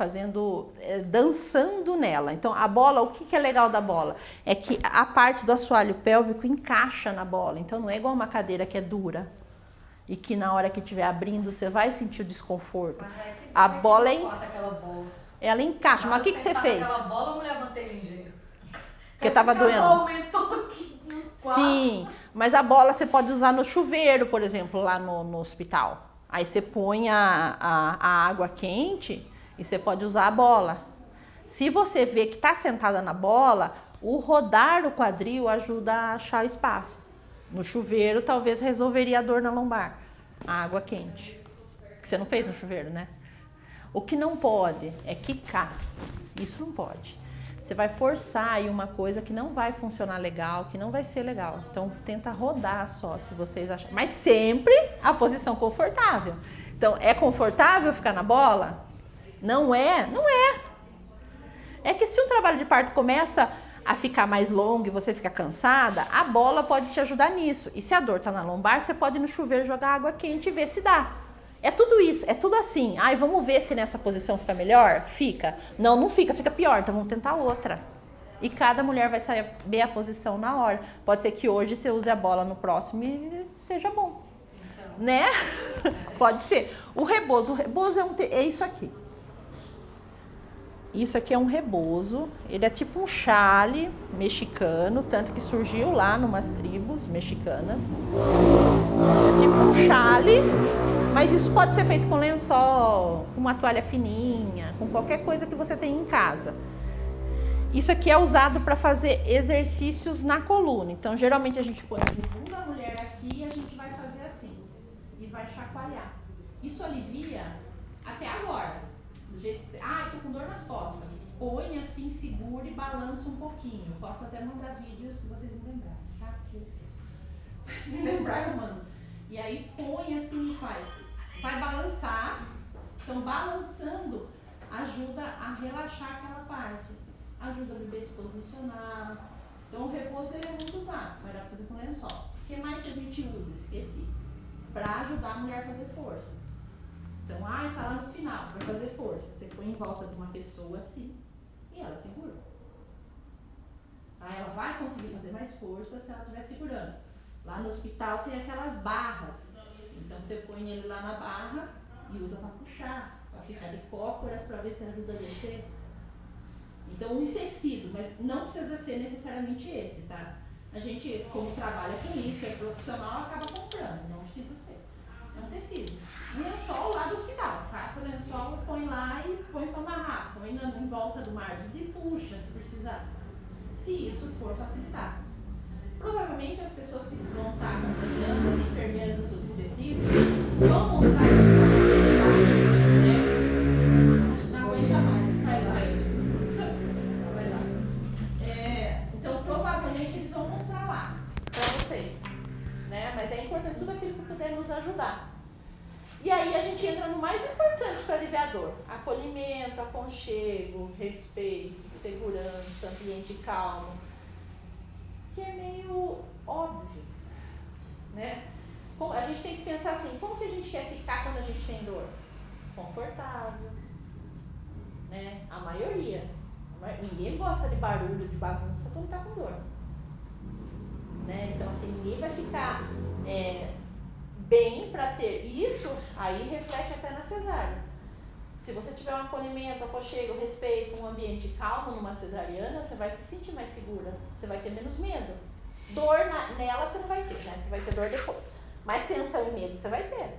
Dançando nela. Então, a bola, o que é legal da bola? É que a parte do assoalho pélvico encaixa na bola. Então, não é igual uma cadeira que é dura. E que na hora que estiver abrindo, você vai sentir o desconforto. A bola ela encaixa. Mas o que você fez? Aquela bola, eu não levantei ligeiro. Porque tava doendo. Aumentou aqui. Mas a bola você pode usar no chuveiro, por exemplo, lá no hospital. Aí você põe a água quente e você pode usar a bola. Se você vê que está sentada na bola, o rodar o quadril ajuda a achar espaço. No chuveiro, talvez resolveria a dor na lombar. A água quente. Que você não fez no chuveiro, né? O que não pode é quicar. Isso não pode. Você vai forçar aí uma coisa que não vai funcionar legal, que não vai ser legal. Então, tenta rodar só, se vocês acharem. Mas sempre a posição confortável. Então, é confortável ficar na bola? Não é? Não é. É que se o trabalho de parto começa a ficar mais longo e você fica cansada, a bola pode te ajudar nisso. E se a dor tá na lombar, você pode ir no chuveiro jogar água quente e ver se dá. É tudo isso, é tudo assim. Ai, vamos ver se nessa posição fica melhor? Fica. Não, não fica, fica pior, então vamos tentar outra. E cada mulher vai saber a posição na hora. Pode ser que hoje você use a bola, no próximo e seja bom. Então. Né? Pode ser. O rebozo é isso aqui. Isso aqui é um rebozo, ele é tipo um chale mexicano, tanto que surgiu lá numas tribos mexicanas. É tipo um chale, mas isso pode ser feito com lençol, com uma toalha fininha, com qualquer coisa que você tenha em casa. Isso aqui é usado para fazer exercícios na coluna. Então, geralmente a gente põe o bumbum da mulher aqui e a gente vai fazer assim, e vai chacoalhar. Isso alivia até agora. Do jeito que você... eu tô com dor nas costas. Põe assim, segura e balança um pouquinho. Eu posso até mandar vídeo se vocês me lembrarem, tá? Que eu esqueço. Mas se me lembrar, eu mando. E aí põe assim e faz. Vai balançar. Então, balançando ajuda a relaxar aquela parte. Ajuda o bebê se posicionar. Então, o repouso ele é muito usado. Vai dar pra fazer com lençol. O que mais que a gente usa? Esqueci. Pra ajudar a mulher a fazer força. Então, tá lá no final, para fazer força. Você põe em volta de uma pessoa assim e ela segura. Aí ela vai conseguir fazer mais força se ela estiver segurando. Lá no hospital tem aquelas barras. Então, você põe ele lá na barra e usa para puxar, para ficar de cócoras, para ver se ajuda a descer. Então, um tecido, mas não precisa ser necessariamente esse, tá? A gente, como trabalha com isso, é profissional, acaba comprando, não precisa ser. É um tecido. Um lençol lá do hospital, cata o lençol, põe lá e põe para amarrar, põe em volta do marido e puxa se precisar. Se isso for facilitar. Provavelmente as pessoas que vão estar acompanhando, as enfermeiras, as obstetrizes, vão mostrar isso para vocês lá, né? Não aguenta mais, vai lá. Vai lá. Então provavelmente eles vão mostrar lá para vocês, né? Mas é importante tudo aquilo que puder nos ajudar. E aí a gente entra no mais importante para aliviar a dor. Acolhimento, aconchego, respeito, segurança, ambiente calmo. Que é meio óbvio, né? A gente tem que pensar assim, como que a gente quer ficar quando a gente tem dor? Confortável, né? A maioria. Ninguém gosta de barulho, de bagunça quando tá com dor. Né? Então assim, ninguém vai ficar... bem para ter isso, aí reflete até na cesárea. Se você tiver um acolhimento, aconchego, respeito, um ambiente calmo numa cesariana, você vai se sentir mais segura, você vai ter menos medo. Dor nela você não vai ter, né? Você vai ter dor depois. Mas tensão e medo você vai ter.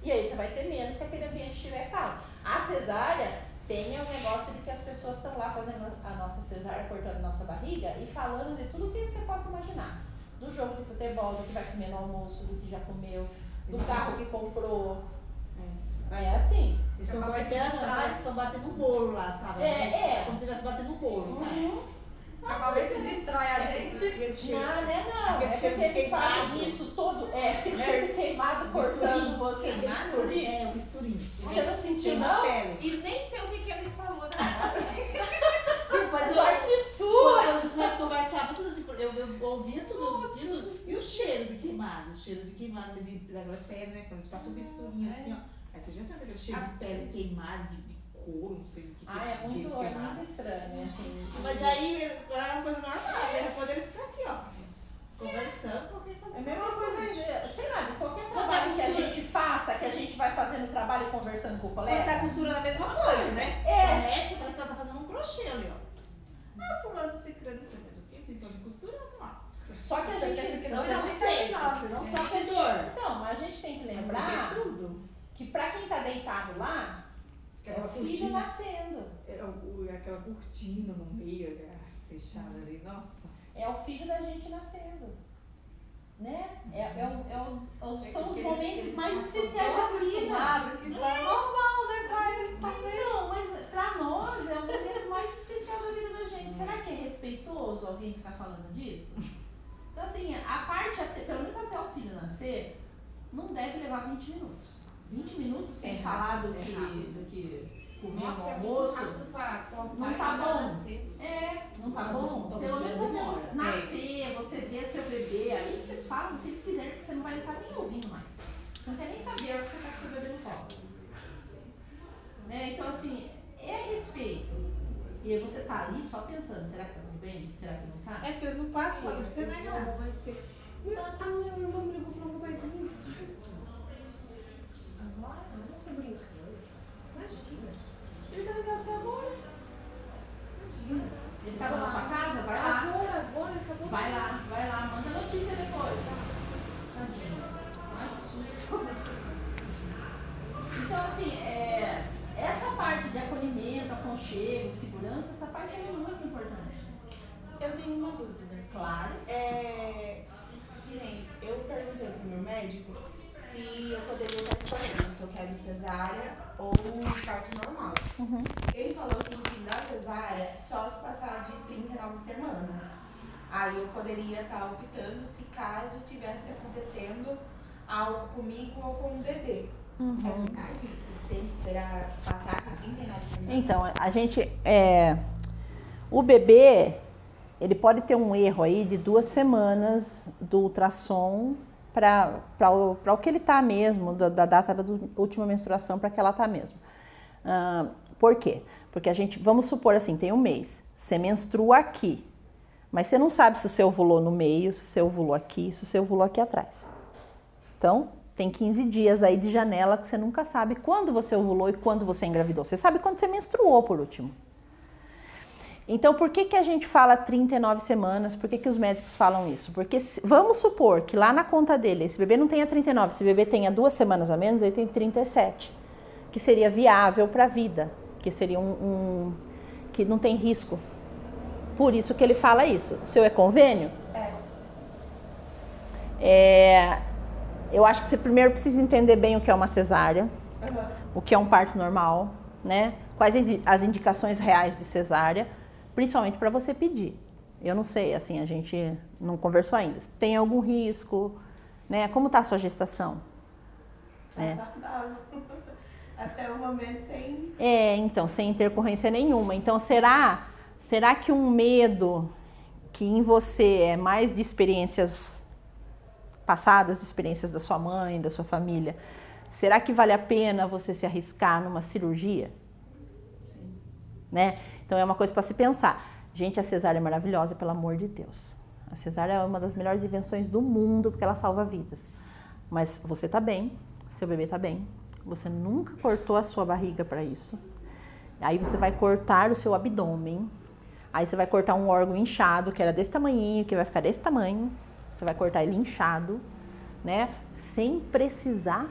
E aí você vai ter menos se aquele ambiente estiver calmo. A cesárea tem um negócio de que as pessoas estão lá fazendo a nossa cesárea, cortando a nossa barriga e falando de tudo que você possa imaginar. Do jogo de futebol, do que vai comer no almoço, do que já comeu, do carro que comprou. É assim. Estão batendo um bolo lá, sabe? Como se estivesse batendo um bolo, sabe? Pra ver se distrai a gente. Não. É porque eles fazem isso todo. Aquele cheiro de queimado cortando você. Bisturi. Um bisturi. Você não sentiu, não? E nem sei o que eles falou da hora. Sorte sua! Quando os médicos conversavam, tudo assim, eu ouvia tudo. E o cheiro de queimado? O cheiro de queimado da pele, né? Quando eles passam o bisturinho assim, ó. Aí você já sabe aquele cheiro de pele queimada, de couro, não sei o que. É muito estranho, assim. Mas aí era uma coisa normal, era poder estar aqui, ó. Conversando, qualquer coisa. É a mesma coisa, sei lá, de qualquer trabalho que a gente faça, que a gente vai fazendo trabalho e conversando com o colega. Quando tá costurando a mesma coisa, né? Parece que ela tá fazendo um crochê ali, ó. Fulano se crendo, então de costurando lá. Só que a Você gente... pensa que não, já não sente. Você não sente dor. Não, mas a gente tem que Mas você lembrar vê tudo. que pra quem tá deitado lá, é Aquela o filho cortina. nascendo. Aquela cortina no meio, fechada ali, nossa. É o filho da gente nascendo. Né? São os momentos mais especiais da vida. Isso é normal, né, pra eles também. Então, mas pra nós é o momento mais especial da vida da gente. Será que é respeitoso alguém ficar falando disso? Então, assim, a parte, pelo menos até o filho nascer, não deve levar 20 minutos. 20 minutos sem falar do que comer no almoço. Não tá bom. Não tá bom. Pelo menos até você nascer, você ver seu bebê, aí eles falam o que eles quiserem, porque você não vai estar nem ouvindo mais. Você não quer nem saber a hora que você tá com seu bebê no colo. Né? Então, assim, é respeito. E aí você tá ali só pensando, será que tá tudo bem? Será que não tá? É porque eles não passam pra você, né? Não, vai ser. A minha irmã me ligou e falou que vai ter um infarto. Agora? Eu não tô brincando. Imagina. Ele tá ligado até agora. Imagina. Ele tava na sua casa? Vai lá. Agora, ele acabou. Vai lá, manda notícia depois. Tadinho. Ai, que susto. Então, assim, essa parte de acolhimento, aconchego, segurança, essa parte é muito importante. Eu tenho uma dúvida. Claro. Que nem eu perguntei pro meu médico se eu poderia estar escolhendo se eu quero cesárea ou parto normal. Ele falou assim que na cesárea só se passar de 39 semanas. Aí eu poderia estar optando se caso tivesse acontecendo algo comigo ou com o bebê. É verdade? Tem que esperar passar com 39 semanas. Então, a gente. O bebê, ele pode ter um erro aí de 2 semanas do ultrassom para o que ele tá mesmo, da data da última menstruação para que ela tá mesmo. Por quê? Porque a gente, vamos supor assim, tem um mês, você menstrua aqui, mas você não sabe se você ovulou no meio, se você ovulou aqui, se você ovulou aqui atrás. Então, tem 15 dias aí de janela que você nunca sabe quando você ovulou e quando você engravidou. Você sabe quando você menstruou, por último. Então, por que a gente fala 39 semanas? Por que os médicos falam isso? Porque vamos supor que lá na conta dele, esse bebê não tenha 39, esse bebê tenha 2 semanas a menos, ele tem 37, que seria viável para a vida, que seria que não tem risco. Por isso que ele fala isso. O seu é convênio? Eu acho que você primeiro precisa entender bem o que é uma cesárea, o que é um parto normal, né? Quais as indicações reais de cesárea, principalmente para você pedir. Eu não sei, assim, a gente não conversou ainda. Tem algum risco, né? Como está a sua gestação? Saudável. Até o momento sem... Então, sem intercorrência nenhuma. Então, será que um medo que em você é mais de experiências passadas, de experiências da sua mãe, da sua família, será que vale a pena você se arriscar numa cirurgia? Sim. Né? Então, é uma coisa para se pensar. Gente, a cesárea é maravilhosa, pelo amor de Deus. A cesárea é uma das melhores invenções do mundo, porque ela salva vidas. Mas você está bem, seu bebê está bem, você nunca cortou a sua barriga para isso. Aí você vai cortar o seu abdômen, aí você vai cortar um órgão inchado, que era desse tamanhinho, que vai ficar desse tamanho. Você vai cortar ele inchado, né? Sem precisar.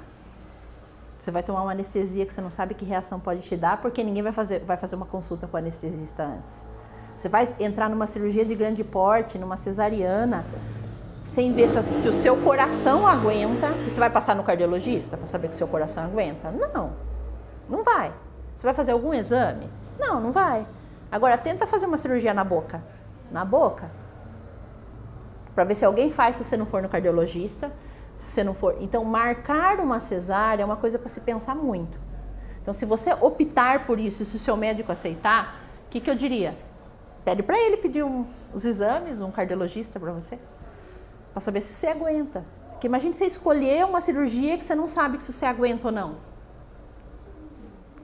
Você vai tomar uma anestesia que você não sabe que reação pode te dar, porque ninguém vai fazer uma consulta com o anestesista antes. Você vai entrar numa cirurgia de grande porte, numa cesariana, sem ver se o seu coração aguenta. E você vai passar no cardiologista para saber que o seu coração aguenta? Não vai. Você vai fazer algum exame? Não vai. Agora, tenta fazer uma cirurgia na boca. Na boca. Para ver se alguém faz, se você não for no cardiologista, se você não for. Então, marcar uma cesárea é uma coisa para se pensar muito. Então, se você optar por isso, se o seu médico aceitar, o que eu diria? Pede para ele pedir os exames, um cardiologista para você, para saber se você aguenta. Porque imagine você escolher uma cirurgia que você não sabe se você aguenta ou não.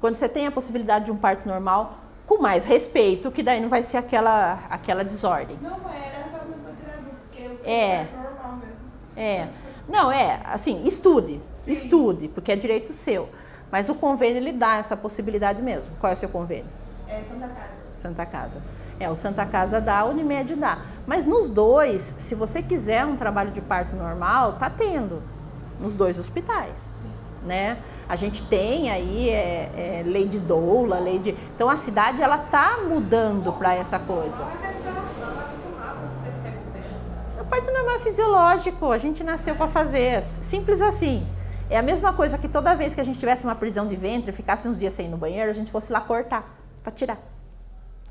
Quando você tem a possibilidade de um parto normal, com mais respeito, que daí não vai ser aquela desordem. Não, era só uma dúvida, porque eu é normal mesmo. Não, assim, estude, porque é direito seu. Mas o convênio, ele dá essa possibilidade mesmo. Qual é o seu convênio? É Santa Casa. Santa Casa. O Santa Casa dá, a Unimed dá. Mas nos dois, se você quiser um trabalho de parto normal, tá tendo nos dois hospitais, né? A gente tem aí lei de doula, então a cidade ela tá mudando para essa coisa. O parto normal é fisiológico, a gente nasceu para fazer, simples assim. É a mesma coisa que toda vez que a gente tivesse uma prisão de ventre, ficasse uns dias sem ir no banheiro, a gente fosse lá cortar para tirar.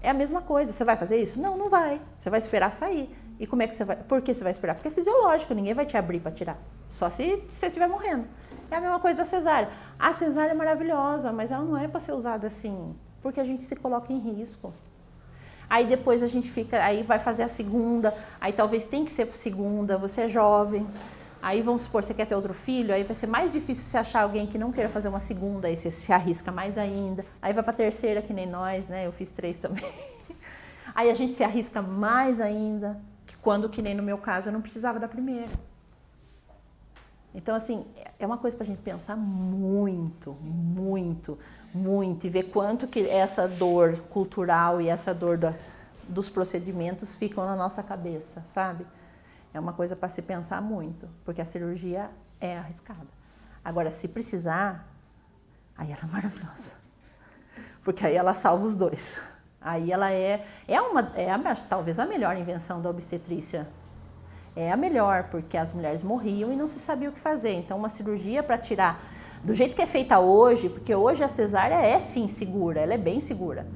É a mesma coisa. Você vai fazer isso? Não, não vai. Você vai esperar sair. E como é que você vai? Por que você vai esperar? Porque é fisiológico, ninguém vai te abrir para tirar. Só se você estiver morrendo. É a mesma coisa da cesárea. A cesárea é maravilhosa, mas ela não é para ser usada assim, porque a gente se coloca em risco. Aí depois a gente fica, aí vai fazer a segunda, aí talvez tem que ser segunda, você é jovem. Aí vamos supor, você quer ter outro filho, aí vai ser mais difícil você achar alguém que não queira fazer uma segunda, aí você se arrisca mais ainda. Aí vai pra terceira, que nem nós, né? Eu fiz 3 também. Aí a gente se arrisca mais ainda, que nem no meu caso, eu não precisava da primeira. Então, assim, é uma coisa pra gente pensar muito, muito, muito, e ver quanto que essa dor cultural e essa dor dos procedimentos ficam na nossa cabeça, sabe? É uma coisa para se pensar muito, porque a cirurgia é arriscada. Agora, se precisar, aí ela é maravilhosa. Porque aí ela salva os dois. Aí ela talvez a melhor invenção da obstetrícia. É a melhor, porque as mulheres morriam e não se sabia o que fazer. Então, uma cirurgia para tirar, do jeito que é feita hoje, porque hoje a cesárea é sim segura, ela é bem segura.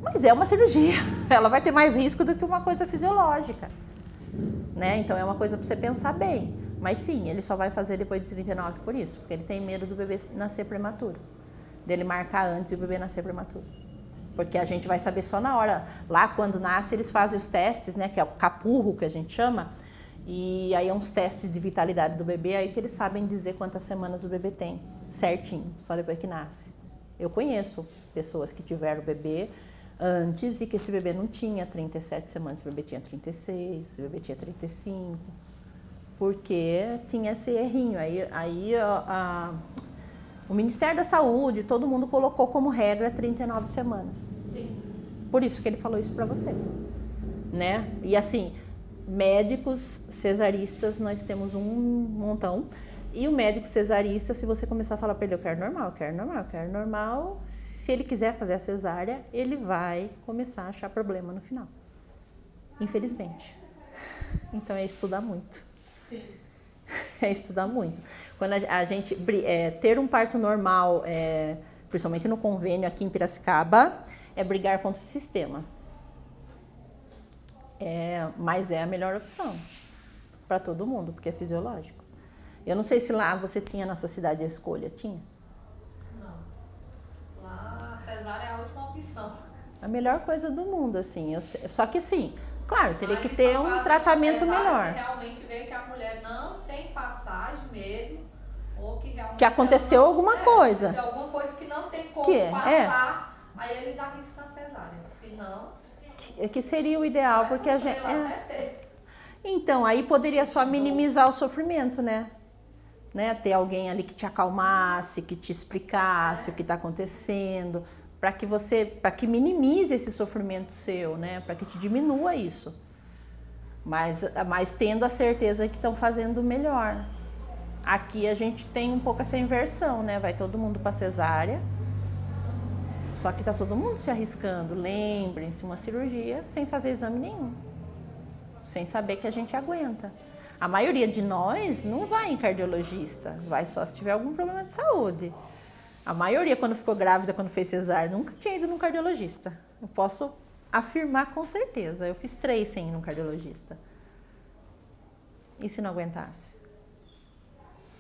Mas é uma cirurgia, ela vai ter mais risco do que uma coisa fisiológica. Né? Então é uma coisa para você pensar bem. Mas sim, ele só vai fazer depois de 39 por isso, porque ele tem medo do bebê nascer prematuro. Dele marcar antes e o bebê nascer prematuro. Porque a gente vai saber só na hora. Lá quando nasce, eles fazem os testes, né? Que é o capurro que a gente chama. E aí é uns testes de vitalidade do bebê, aí que eles sabem dizer quantas semanas o bebê tem, certinho, só depois que nasce. Eu conheço pessoas que tiveram o bebê antes e que esse bebê não tinha 37 semanas, esse bebê tinha 36, esse bebê tinha 35, porque tinha esse errinho. O Ministério da Saúde, todo mundo colocou como regra 39 semanas. Por isso que ele falou isso para você, né? E assim, médicos cesaristas, nós temos um montão. E o médico cesarista, se você começar a falar para ele, eu quero normal, eu quero normal, eu quero normal, se ele quiser fazer a cesárea, ele vai começar a achar problema no final. Infelizmente. Então é estudar muito. Sim. É estudar muito. Quando a gente ter um parto normal, principalmente no convênio aqui em Piracicaba, é brigar contra o sistema. Mas é a melhor opção para todo mundo, porque é fisiológico. Eu não sei se lá você tinha na sua cidade a escolha, tinha? Não. Lá a cesárea é a última opção. A melhor coisa do mundo, assim. Só que sim, claro, teria que Mas ter só um fazem tratamento cesárea melhor. Se realmente vê que a mulher não tem passagem mesmo, ou que realmente Que aconteceu ela não- alguma coisa. aconteceu alguma coisa que não tem como Que passar, aí eles arriscam a cesárea. Se não, Que seria o ideal, porque a gente... Então, aí poderia só minimizar o sofrimento, né? Ter alguém ali que te acalmasse, que te explicasse o que está acontecendo, para que minimize esse sofrimento seu, né? Para que te diminua isso. Mas tendo a certeza que estão fazendo o melhor. Aqui a gente tem um pouco essa inversão, né? Vai todo mundo para cesárea, só que tá todo mundo se arriscando. Lembrem-se, uma cirurgia sem fazer exame nenhum, sem saber que a gente aguenta. A maioria de nós não vai em cardiologista, vai só se tiver algum problema de saúde. A maioria, quando ficou grávida, quando fez cesárea, nunca tinha ido num cardiologista. Eu posso afirmar com certeza. Eu fiz 3 sem ir num cardiologista. E se não aguentasse?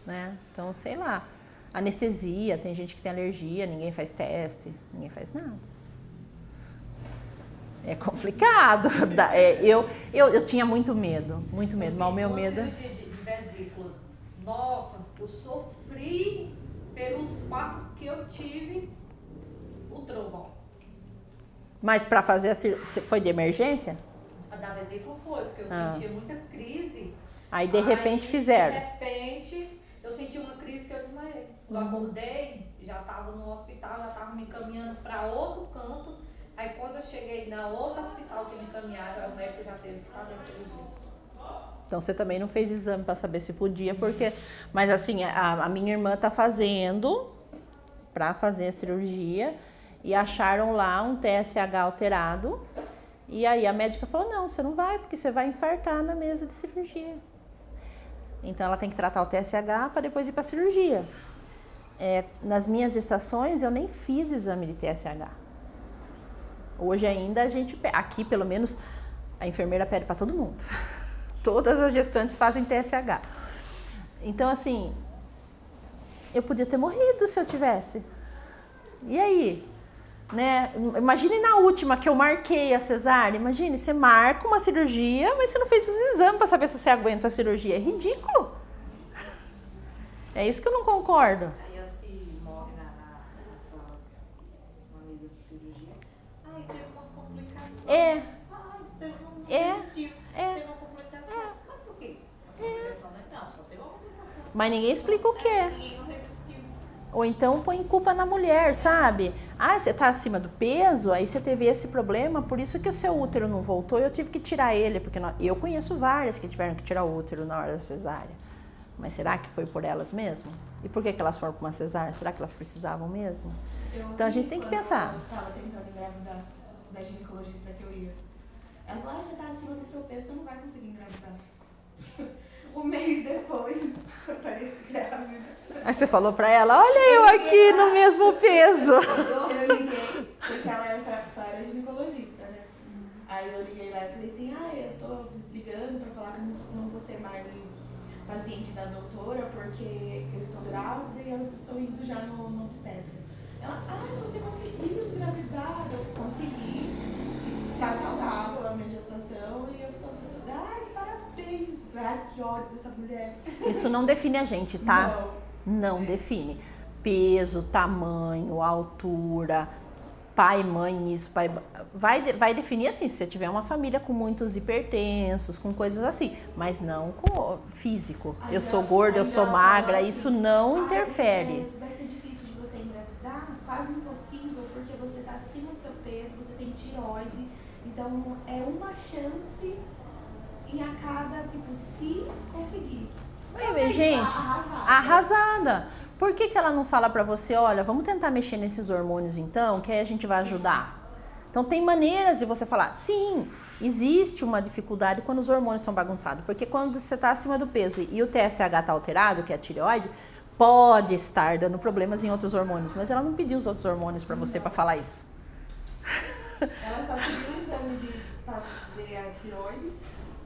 Né? Então, sei lá. Anestesia, tem gente que tem alergia, ninguém faz teste, ninguém faz nada. É complicado. Eu tinha muito medo, mas o meu medo... cirurgia de vesícula. Nossa, eu sofri pelos partos que eu tive o trovão. Mas para fazer a cirurgia, foi de emergência? A da vesícula foi, porque eu sentia muita crise. Aí de repente fizeram. De repente, eu senti uma crise que eu desmaiei. Eu acordei, já estava no hospital, já estava me encaminhando para outro canto. Aí Aí quando eu cheguei na outra hospital que me encaminharam, o médico já teve que fazer a cirurgia. Então você também não fez exame para saber se podia, porque... Mas assim, a minha irmã tá fazendo para fazer a cirurgia e acharam lá um TSH alterado. E aí a médica falou, não, você não vai, porque você vai infartar na mesa de cirurgia. Então ela tem que tratar o TSH para depois ir para a cirurgia. Nas minhas gestações eu nem fiz exame de TSH. Hoje ainda a gente, aqui pelo menos, a enfermeira pede para todo mundo. Todas as gestantes fazem TSH. Então assim, eu podia ter morrido se eu tivesse. E aí? Né? Imagine na última que eu marquei a cesárea. Imagine, você marca uma cirurgia, mas você não fez os exames para saber se você aguenta a cirurgia. É ridículo. É isso que eu não concordo. Aí as que morrem na sala, na mesa de cirurgia, ai, teve uma complicação. Resistiu. Teve uma complicação. Mas por quê? Uma complicação, né? Não, só teve uma complicação. Mas ninguém explica o que é. Ninguém não resistiu. Ou então põe culpa na mulher, sabe? Ah, você tá acima do peso, aí você teve esse problema, por isso que o seu útero não voltou e eu tive que tirar ele, porque eu conheço várias que tiveram que tirar o útero na hora da cesárea. Mas será que foi por elas mesmo? E por que elas foram para uma cesárea? Será que elas precisavam mesmo? Então a gente tem que pensar. Eu estava tentando engravidar da ginecologista que eu ia. Ela falou, você tá acima do seu peso, você não vai conseguir engravidar. Um mês depois, eu pareci grávida. Aí você falou pra ela, olha eu aqui no mesmo peso. Eu liguei, porque ela só era ginecologista, né? Aí eu liguei lá e falei assim, eu tô ligando pra falar que eu não vou ser mais paciente da doutora, porque eu estou grávida e eu estou indo já no obstetra. Ela, você conseguiu engravidar? Eu consegui. Tá saudável a minha gestação e eu estou falando, parabéns. Que ódio dessa mulher. Isso não define a gente, tá? Não define. Peso, tamanho, altura, pai, mãe, isso, pai... Vai definir assim, se você tiver uma família com muitos hipertensos, com coisas assim, mas não com físico. Eu sou gorda, eu sou magra, isso não interfere. Vai ser difícil de você engravidar, quase impossível, porque você tá acima do seu peso, você tem tireoide, então é uma chance em a cada, se conseguir. Gente, arrasada. Por que ela não fala pra você, olha, vamos tentar mexer nesses hormônios então, que aí a gente vai ajudar? Então tem maneiras de você falar, sim, existe uma dificuldade quando os hormônios estão bagunçados, porque quando você está acima do peso e o TSH está alterado, que é a tireoide, pode estar dando problemas em outros hormônios, mas ela não pediu os outros hormônios pra você para falar isso. Ela só pediu o exame para ver a tireoide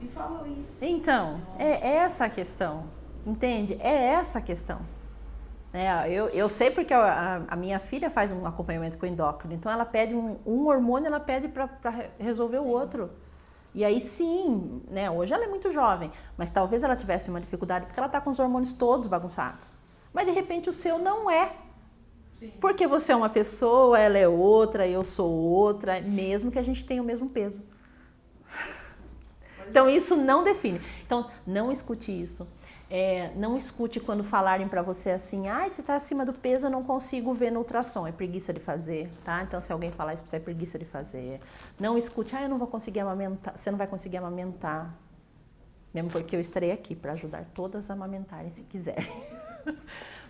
e falou isso. Então, é essa a questão, entende? É essa a questão. Eu sei porque a minha filha faz um acompanhamento com endócrino, então ela pede um hormônio, ela pede para resolver o outro. E aí sim, né? Hoje ela é muito jovem, mas talvez ela tivesse uma dificuldade porque ela está com os hormônios todos bagunçados. Mas de repente o seu não é. Sim. Porque você é uma pessoa, ela é outra, eu sou outra, mesmo que a gente tenha o mesmo peso. Então isso não define. Então não escute isso. Não escute quando falarem pra você assim, você tá acima do peso, eu não consigo ver no ultrassom, é preguiça de fazer, tá? Então se alguém falar isso pra você, é preguiça de fazer. Não escute, eu não vou conseguir amamentar, você não vai conseguir amamentar. Mesmo porque eu estarei aqui pra ajudar todas a amamentarem se quiserem.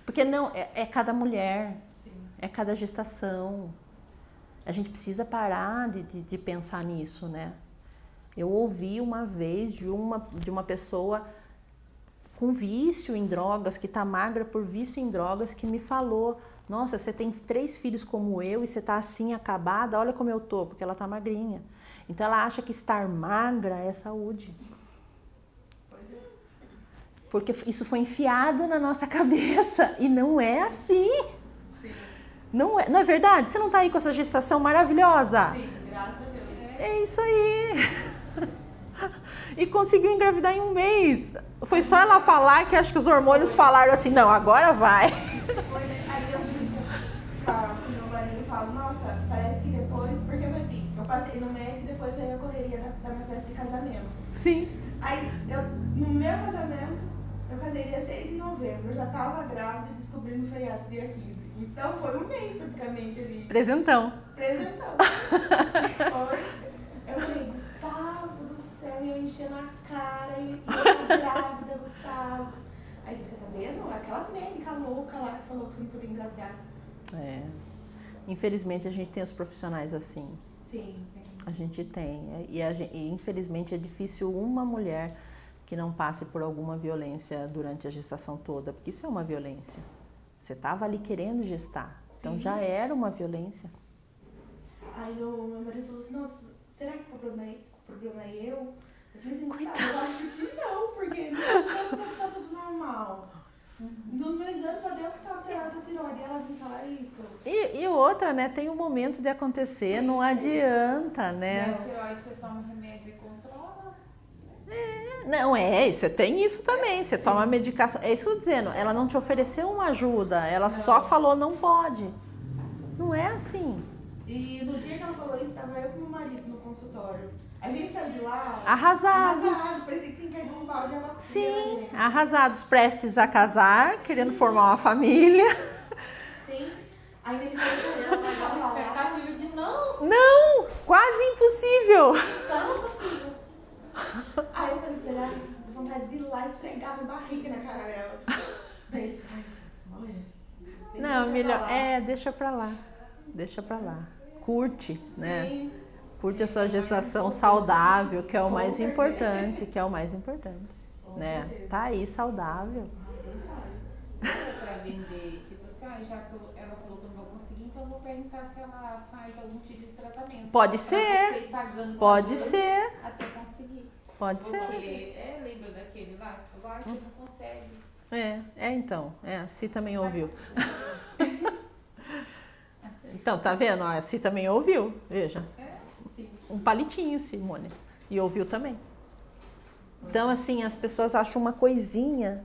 Porque não, é cada mulher, sim, é cada gestação. A gente precisa parar de pensar nisso, né? Eu ouvi uma vez de uma pessoa com vício em drogas, que tá magra por vício em drogas, que me falou, nossa, você tem 3 filhos como eu e você tá assim acabada, olha como eu tô, porque ela tá magrinha. Então ela acha que estar magra é saúde. Porque isso foi enfiado na nossa cabeça e não é assim. Sim. Não é verdade? Você não tá aí com essa gestação maravilhosa? Sim, graças a Deus. É isso aí. E conseguiu engravidar em 1 mês. Foi só ela falar que acho que os hormônios falaram assim, não, agora vai. Foi, aí eu brinco com o meu marido e falo, nossa, parece que depois, porque foi assim, eu passei no médico e depois veio a correria da minha festa de casamento. Sim. Aí no meu casamento, eu casei dia 6 de novembro, eu já tava grávida e descobri no feriado dia 15. Então foi 1 mês praticamente ali. Presentão. apresentando. Eu falei, Gustavo do céu, e eu enchendo a cara, e eu grávida, Gustavo. Aí ele fica, tá vendo? Aquela médica louca lá que falou que você não podia engravidar. É. Infelizmente a gente tem os profissionais assim. Sim. A gente tem. E infelizmente é difícil uma mulher que não passe por alguma violência durante a gestação toda, porque isso é uma violência. Você estava ali querendo gestar, então Sim. já era uma violência. Aí meu marido falou assim, nossa, será que o problema é eu? Eu falei assim, Gustavo, eu acho que não, porque no meu exame tá tudo normal. No meu exame só deu que tá alterado a tireoide, e ela vem falar isso. E outra, né, tem um momento de acontecer, não adianta, né? Na tireoide você toma remédio e controla. Não, isso, tem isso também, você toma medicação, é isso que eu tô dizendo, ela não te ofereceu uma ajuda, ela só falou não pode. Não é assim. E no dia que ela falou isso, tava eu com meu marido no consultório. A gente saiu de lá Arrasados. parecia que tinha caído um balde de água fria. Sim, Né? arrasados, prestes a casar, querendo formar uma família. Sim. Aí ele falou assim, Eu eu tava tava com lá. expectativa de não, Não, quase impossível. tão possível. Aí eu falei pra ela, vontade de ir lá e esfregar minha barriga na cara dela. Daí ele falou, ai, olha. Não, deixa melhor, pra lá. deixa pra lá, deixa pra lá. Curte, né? Sim. Curte a sua gestação saudável, que é o mais importante, né? Tá aí, saudável. Pra vender, tipo assim, já que ela falou que eu não vou conseguir, então eu vou perguntar se ela faz algum tipo de tratamento. Pode Pra ser, você ir pagando pode pra ser, até conseguir. pode ser. Porque, lembra daquele lá que falou, você não consegue. Então, a Si também ouviu. Então, tá vendo? A Si também ouviu, veja. Sim. Um palitinho, Simone. E ouviu também. Então, assim, as pessoas acham uma coisinha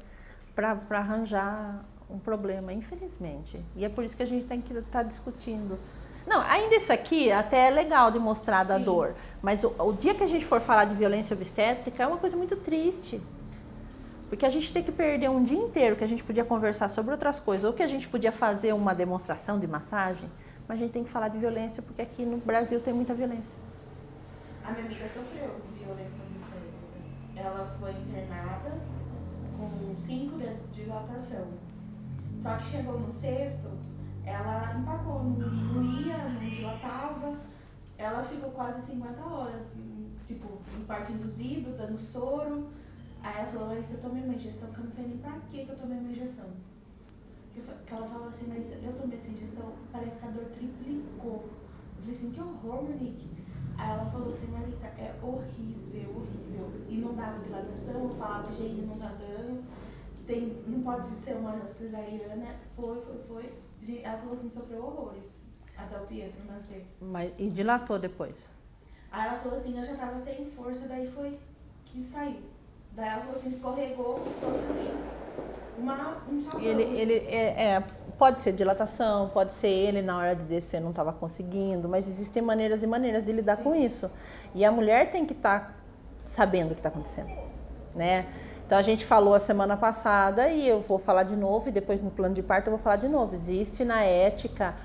para arranjar um problema, infelizmente. E é por isso que a gente tem que estar discutindo. Não, ainda isso aqui até é legal de mostrar da dor. Mas o dia que a gente for falar de violência obstétrica é uma coisa muito triste. Porque a gente tem que perder um dia inteiro que a gente podia conversar sobre outras coisas, ou que a gente podia fazer uma demonstração de massagem, mas a gente tem que falar de violência, porque aqui no Brasil tem muita violência. A minha amiga sofreu violência obstétrica. Ela foi internada com 5 dedos de dilatação. Só que chegou no sexto, ela empacou, não ia, não dilatava. Ela ficou quase 50 horas, tipo, em parto induzido, dando soro. Aí ela falou, Larissa, eu tomei uma injeção que eu não sei nem pra que eu tomei uma injeção. Que ela falou assim, Larissa, eu tomei essa injeção, parece que a dor triplicou. Eu falei assim, que horror, Monique. Aí ela falou assim, Larissa, é horrível, horrível. E não dava dilatação, eu falava, gente, não tá dando. Não pode ser uma cesariana. Foi. Ela falou assim, sofreu horrores até o Pietro nascer. E dilatou depois? Aí ela falou assim, eu já tava sem força, daí foi que saiu. Daí ela falou assim, escorregou, fosse assim, um sabão. Pode ser dilatação, pode ser ele na hora de descer não estava conseguindo, mas existem maneiras e maneiras de lidar com isso. E a mulher tem que estar sabendo o que está acontecendo, né? Então a gente falou a semana passada e eu vou falar de novo, e depois no plano de parto eu vou falar de novo. Existe na ética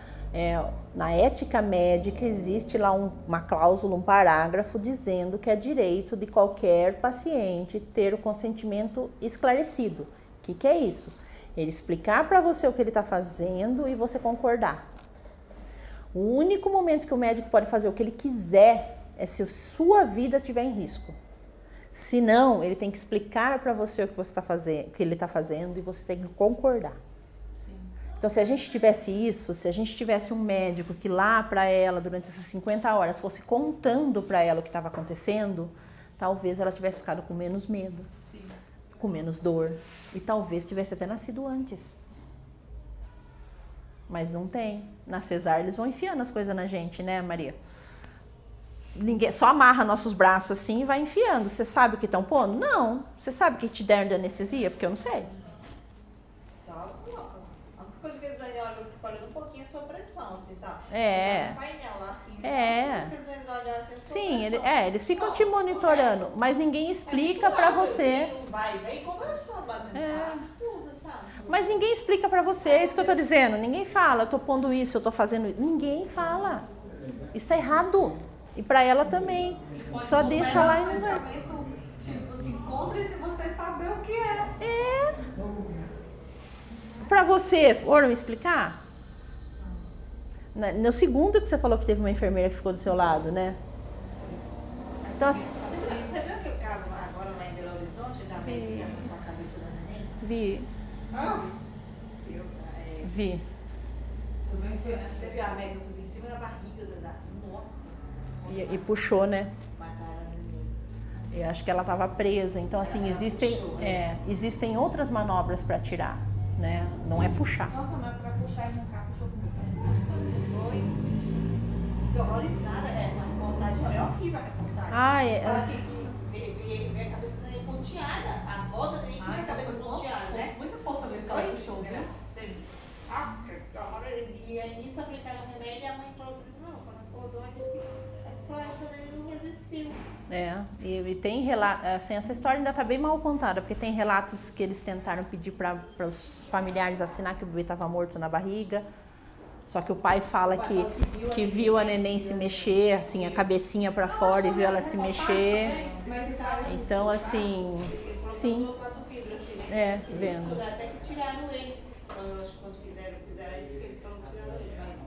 médica, existe lá uma cláusula, um parágrafo dizendo que é direito de qualquer paciente ter o consentimento esclarecido. O que é isso? Ele explicar para você o que ele está fazendo e você concordar. O único momento que o médico pode fazer o que ele quiser é se a sua vida estiver em risco. Se não, ele tem que explicar para você o que você está fazendo, o que ele está fazendo, e você tem que concordar. Então, se a gente tivesse isso, se a gente tivesse um médico que lá para ela, durante essas 50 horas, fosse contando para ela o que estava acontecendo, talvez ela tivesse ficado com menos medo, com menos dor, e talvez tivesse até nascido antes. Mas não tem. Na cesárea eles vão enfiando as coisas na gente, né, Maria? Ninguém só amarra nossos braços assim e vai enfiando. Você sabe o que estão pondo? Não. Você sabe o que te deram de anestesia? Porque eu não sei. Só coloca. A única coisa que eles olham olhando um pouquinho é a sua pressão, assim, sabe? É. Um painel lá, assim. É. A única coisa que eles olham assim é a sua Sim, pressão. eles ficam te monitorando, mas ninguém explica pra você. Vem conversando, batendo papo, tudo, sabe? Mas ninguém explica pra você, é isso que eu tô dizendo. Ninguém fala, eu tô pondo isso, eu tô fazendo isso. Ninguém fala. Isso tá errado. E pra ela também. Pode Só não deixa pegar lá e um não vai. tratamento, tipo assim, contra se você saber o que é. Pra você, foram explicar? No segundo que você falou que teve uma enfermeira que ficou do seu lado, né? Então, assim, Você viu aquele caso lá agora lá em Belo Horizonte, da médica com a cabeça da neném? vi. Viu? É, Vi. subiu em cima, você viu a médica subir em cima da barriga da. Nossa! E puxou, né? Mataram a neném. Eu acho que ela estava presa. Então, assim, existem outras manobras para tirar, né? Não é puxar. Nossa, mas pra puxar e arrancar, puxou comigo. Foi. Fiquei horrorizada, a reportagem é horrível a reportagem. Ah, Fala assim que vê a cabeça da neném ponteada, a avó da neném que vê a cabeça ponteada, né? Muita força mesmo que ela puxou, viu? E aí nisso aplicaram o remédio e a mãe falou pra eles, não, quando acordou, disse que falou, essa neném não resistiu. E tem relatos, assim, essa história ainda está bem mal contada, porque tem relatos que eles tentaram pedir para os familiares assinar que o bebê estava morto na barriga, só que o pai fala que viu a neném se mexer, assim, a cabecinha para fora e viu ela se mexer. Então, assim, sim, Do outro lado do vidro, assim, né? vendo. Até que tiraram ele. Eu acho que quando fizeram isso, que ele falou que tiraram ele, mas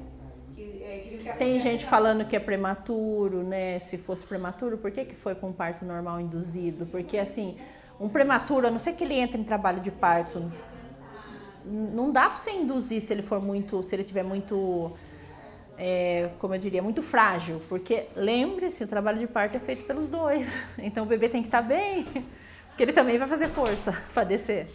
que ficar Tem gente falando que é prematuro, né? Se fosse prematuro, por que foi com um parto normal induzido? Porque, assim, um prematuro, a não ser que ele entre em trabalho de parto, não dá para você induzir se ele tiver muito, como eu diria, muito frágil. Porque, lembre-se, o trabalho de parto é feito pelos dois. Então, o bebê tem que estar bem, porque ele também vai fazer força para descer.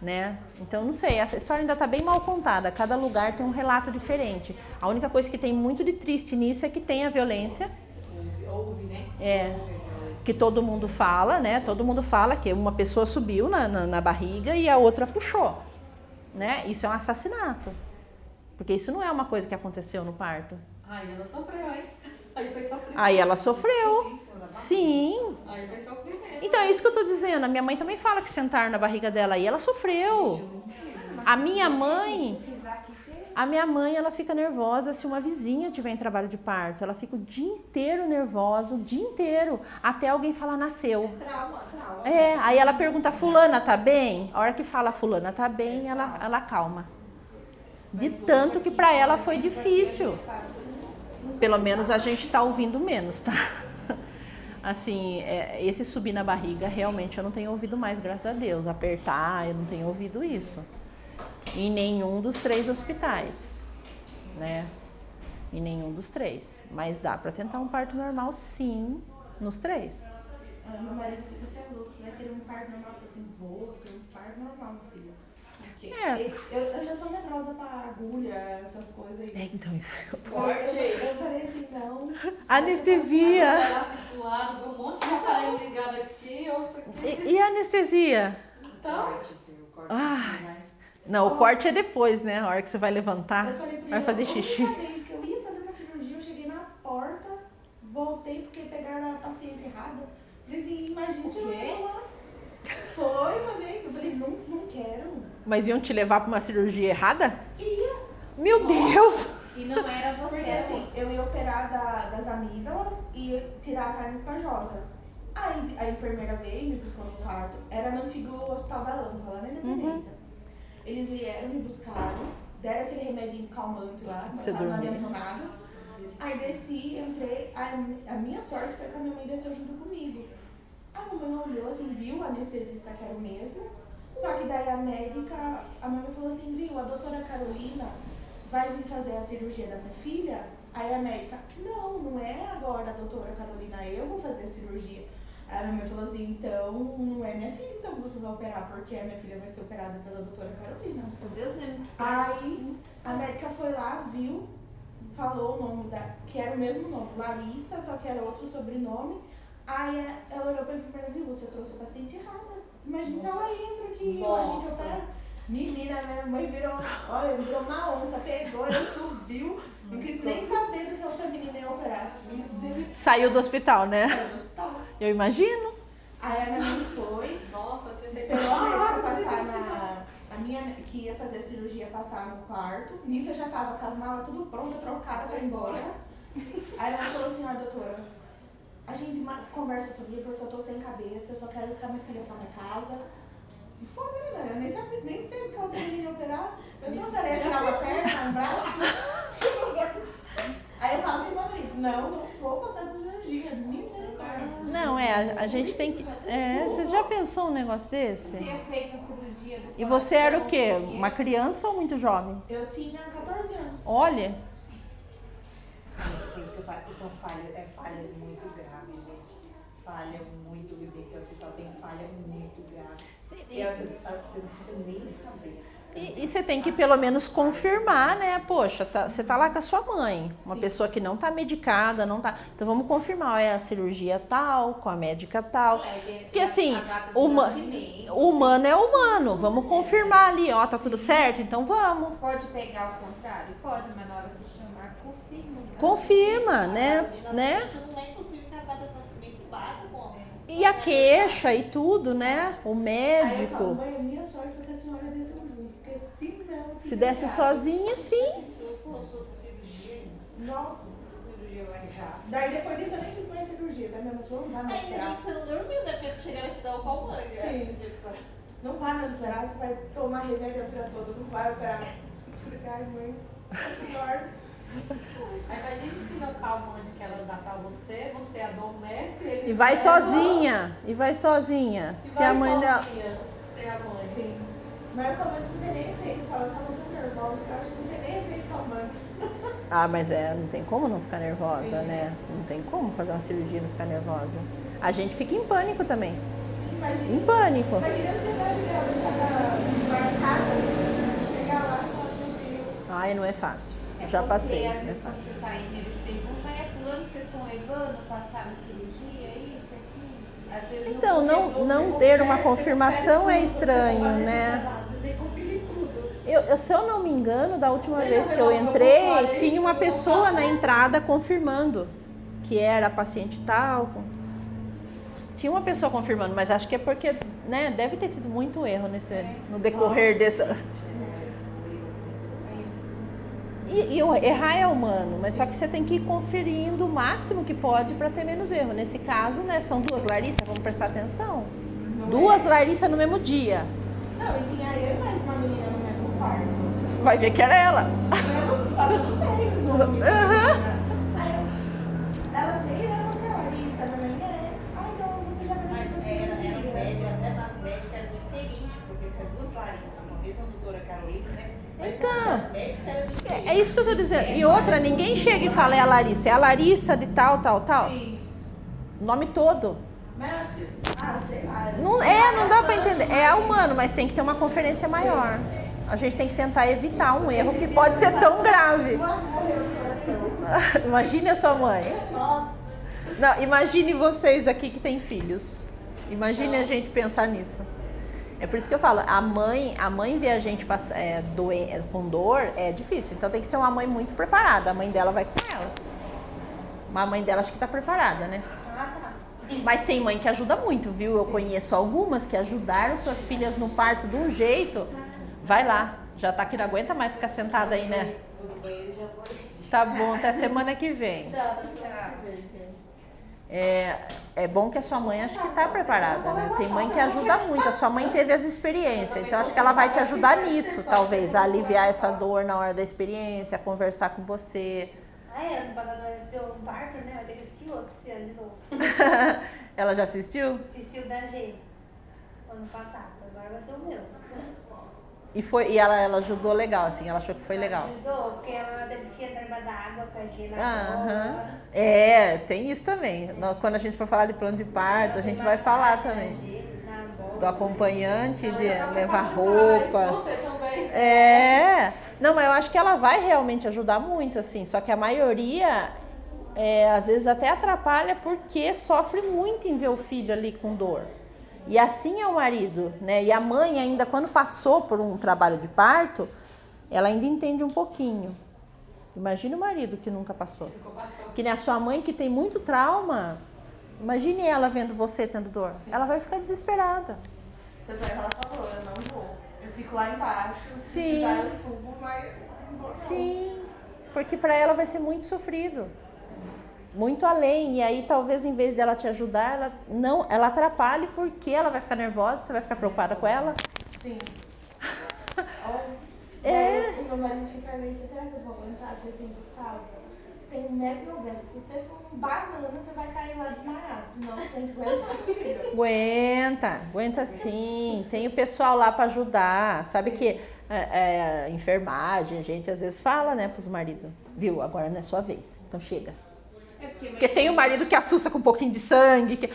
Né? Então, não sei, essa história ainda está bem mal contada, cada lugar tem um relato diferente. A única coisa que tem muito de triste nisso é que tem a violência, Houve, né? que todo mundo fala, né? Todo mundo fala que uma pessoa subiu na barriga e a outra puxou, né? Isso é um assassinato, porque isso não é uma coisa que aconteceu no parto. Aí ela sofreu, hein? Aí foi sofrimento. Aí ela sofreu, sim. Aí foi sofrimento. Então é isso que eu tô dizendo, a minha mãe também fala que sentaram na barriga dela e ela sofreu. A minha mãe, ela fica nervosa se uma vizinha tiver em trabalho de parto. Ela fica o dia inteiro nervosa, o dia inteiro, até alguém falar nasceu. Trauma. Aí ela pergunta, fulana tá bem? A hora que fala fulana tá bem, ela calma. De tanto que pra ela foi difícil. Pelo menos a gente tá ouvindo menos, tá? Assim, esse subir na barriga, realmente eu não tenho ouvido mais, graças a Deus. Apertar, eu não tenho ouvido isso. Em nenhum dos 3 hospitais, né? Em nenhum dos 3. Mas dá pra tentar um parto normal, sim, nos 3. Meu marido fica assim, louco, você vai querer um parto normal? Eu falo assim, vou querer um parto normal, meu filho. Porque eu já sou medrosa pra agulha, essas coisas aí. Então, Eu falei assim, não. anestesia. Ela circulado, um monte de aparelho ligado aqui, outro aqui. E a anestesia? Então, Não, o corte é depois, né? A hora que você vai levantar, Eu falei pra vai ele, fazer a xixi. única vez que eu ia fazer uma cirurgia, eu cheguei na porta, voltei porque pegaram a paciente errada. Falei assim, imagina se eu ia lá. Foi uma vez, eu falei, não quero. Mas iam te levar pra uma cirurgia errada? Ia. Meu Deus! E não era você. Porque assim, eu ia operar das amígdalas e tirar a carne esponjosa. Aí a enfermeira veio e me buscou no quarto. Era no antigo Hospital da Lampa, lá na Independência. Eles vieram, me buscaram, deram aquele remedinho calmante lá, Você não dormiu. adiantou nada. Aí desci, entrei, a minha sorte foi que a minha mãe desceu junto comigo. A mamãe olhou assim, viu o anestesista que era o mesmo, só que daí a mamãe falou assim, viu, a doutora Carolina vai vir fazer a cirurgia da minha filha? Aí a médica, não é agora a doutora Carolina, eu vou fazer a cirurgia. Aí a minha mãe falou assim, então não é minha filha então que você vai operar, porque a minha filha vai ser operada pela doutora Carolina. Nossa, Deus mesmo. Aí a médica foi lá, viu, falou o nome que era o mesmo nome, Larissa, só que era outro sobrenome. Aí ela olhou pra enfermeira, viu, você trouxe a paciente errada. Imagina se ela entra aqui, a gente opera. Menina, minha mãe virou uma onça, pegou, ela subiu, não quis nem saber do que a outra menina ia operar. Misericórdia. Saiu do hospital, né? Saiu do hospital. Eu imagino. Aí a minha mãe foi, nossa, eu tinha esperou a médica passar a minha que ia fazer a cirurgia passar no quarto. Nisso eu já tava com as malas tudo pronta, trocada pra ir embora. Aí ela falou assim, olha, doutora, a gente conversa outro dia porque eu tô sem cabeça, eu só quero que a minha filha pra minha casa. E foi, menina, eu nem sei porque eu terminei de operar. Eu só sabia tirar uma perna, um braço. Aí eu falo pro meu marido, não vou passar por cirurgia, misericórdia. Não, a gente tem que... você já pensou um negócio desse? Se é feita a cirurgia do E você era o quê? coração, Uma criança ou muito jovem? Eu tinha 14 anos. Olha, Por isso que eu falo que são falhas muito graves, gente. Falha muito dentro do hospital, tem falha muito grave. E às vezes você não fica nem sabendo. e você tem que pelo menos confirmar, né? Poxa, você tá lá com a sua mãe, uma pessoa que não tá medicada, não tá... Então vamos confirmar, ó, é a cirurgia tal, com a médica tal. Porque assim, o humano é humano, vamos confirmar ali, ó, tá tudo certo? Então vamos. Pode pegar o contrário? Pode, mas na hora de chamar, confirma. Confirma, né? Não é impossível que a data de nascimento bata com E a queixa e tudo, né? O Aí eu falo, médico. mãe, a minha sorte foi que a senhora desceu junto, porque se não... Se desse sozinha, sim. Se eu fosse outra cirurgia, Nossa. Cirurgia vai já. Daí depois disso eu nem fiz mais cirurgia, tá? Minha mãe falou, não vai mais ainda bem operar. que você não dormiu, né? Porque chegaram a te dar o calmante, né? Sim. Não vai mais operar, você vai tomar remédio a vida toda, não vai operar. Eu falei assim, ai mãe, a senhora... Aí imagina se não calmante que ela dá pra você, você adormece, eles E vai pegam sozinha. E vai sozinha. e Se vai a mãe dela. sozinha, sem a mãe. Sim. Mas o calmante não tem nem efeito, eu falo, eu tava tão nervosa que eu acho que não tem nem efeito calmante. Ah, mas não tem como não ficar nervosa, né? Não tem como fazer uma cirurgia e não ficar nervosa. A gente fica em pânico também. Imagina, Em pânico. imagina a ansiedade dela, ela embarcada, chegar lá e falar, meu Deus. Ai, não é fácil. Já passei, Às não é vezes quando fácil. você tá indo, eles perguntam, fulano, vocês estão levando, passaram cirurgia, isso, aqui. Às vezes Então, não ter uma confirmação é estranho, né? Você confere tudo. Se eu não me engano, da última vez que eu entrei, tinha uma pessoa na entrada confirmando que era paciente tal. Tinha uma pessoa confirmando, mas acho que é porque, né, deve ter tido muito erro no decorrer dessa... E errar é humano, mas só que você tem que ir conferindo o máximo que pode para ter menos erro. Nesse caso, né, são 2 Larissa, vamos prestar atenção. 2 Larissa no mesmo dia. Não, e tinha eu e mais uma menina no mesmo quarto. Vai ver que era ela. Só que eu não sei o nome. Aham. Ela veio, ela você Larissa, a minha mãe é. Ah, então você já vai Mas fazer era um cirurgia. médio, até nas médicas era diferente, porque se é 2 Larissa, uma vez a doutora Carolina, né? Mas Então. nas médicas era diferente. É isso que eu tô dizendo. E outra, ninguém chega e fala é a Larissa. É a Larissa de tal, tal, tal. Sim. Nome todo. Mas eu acho que. Ah, sei lá. Não dá pra entender. É humano, mas tem que ter uma conferência maior. A gente tem que tentar evitar um erro que pode ser tão grave. Morreu o coração. Imagine a sua mãe. Nossa. Não, imagine vocês aqui que têm filhos. Imagine a gente pensar nisso. É por isso que eu falo, a mãe ver a gente com dor é difícil. Então tem que ser uma mãe muito preparada. A mãe dela vai com ela. Mas a mãe dela acho que tá preparada, né? Mas tem mãe que ajuda muito, viu? Eu conheço algumas que ajudaram suas filhas no parto de um jeito. Vai lá, já tá que não aguenta mais ficar sentada aí, né? Vou no banheiro e já vou. Tá bom, até semana que vem. É bom que a sua mãe acho que tá preparada, né? Tem mãe que ajuda muito, a sua mãe teve as experiências, então acho que ela vai te ajudar nisso, talvez, a aliviar essa dor na hora da experiência, a conversar com você. Ano passado ela assistiu um parto, né? Vai ter que assistir outro esse ano de novo. Ela já assistiu? Assistiu da G ano passado, agora vai ser o meu. E ela ajudou legal, assim, ela achou que foi legal. Ajudou, porque ela teve que entrar embaixo da água pra G na Aham. bola. Tem isso também. Quando a gente for falar de plano de parto, a gente vai falar também. Do acompanhante, de levar roupa. Você também. Não, mas eu acho que ela vai realmente ajudar muito, assim. Só que a maioria, às vezes até atrapalha porque sofre muito em ver o filho ali com dor. E assim é o marido, né? E a mãe ainda, quando passou por um trabalho de parto, ela ainda entende um pouquinho. Imagine o marido que nunca passou. Que nem a sua mãe que tem muito trauma. Imagine ela vendo você tendo dor. Ela vai ficar desesperada. Tanto é que ela falou, eu não vou. Eu fico lá embaixo, se Sim. precisar eu subo, mas não vou não. Sim, porque para ela vai ser muito sofrido. muito além. E aí talvez em vez dela te ajudar, ela atrapalhe porque ela vai ficar nervosa, você vai ficar preocupada com ela. Sim. Olha, É. o meu marido fica ali, será que eu vou aguentar? Eu assim, Gustavo, você tem 1,90 m, se você for um banana, você vai cair lá desmaiado, senão você tem que aguentar, filho. Aguenta sim. Tem o pessoal lá pra ajudar. Sabe que enfermagem, a gente às vezes fala, né, pros maridos, viu, agora não é sua vez, então chega. Porque tem o marido que assusta com um pouquinho de sangue,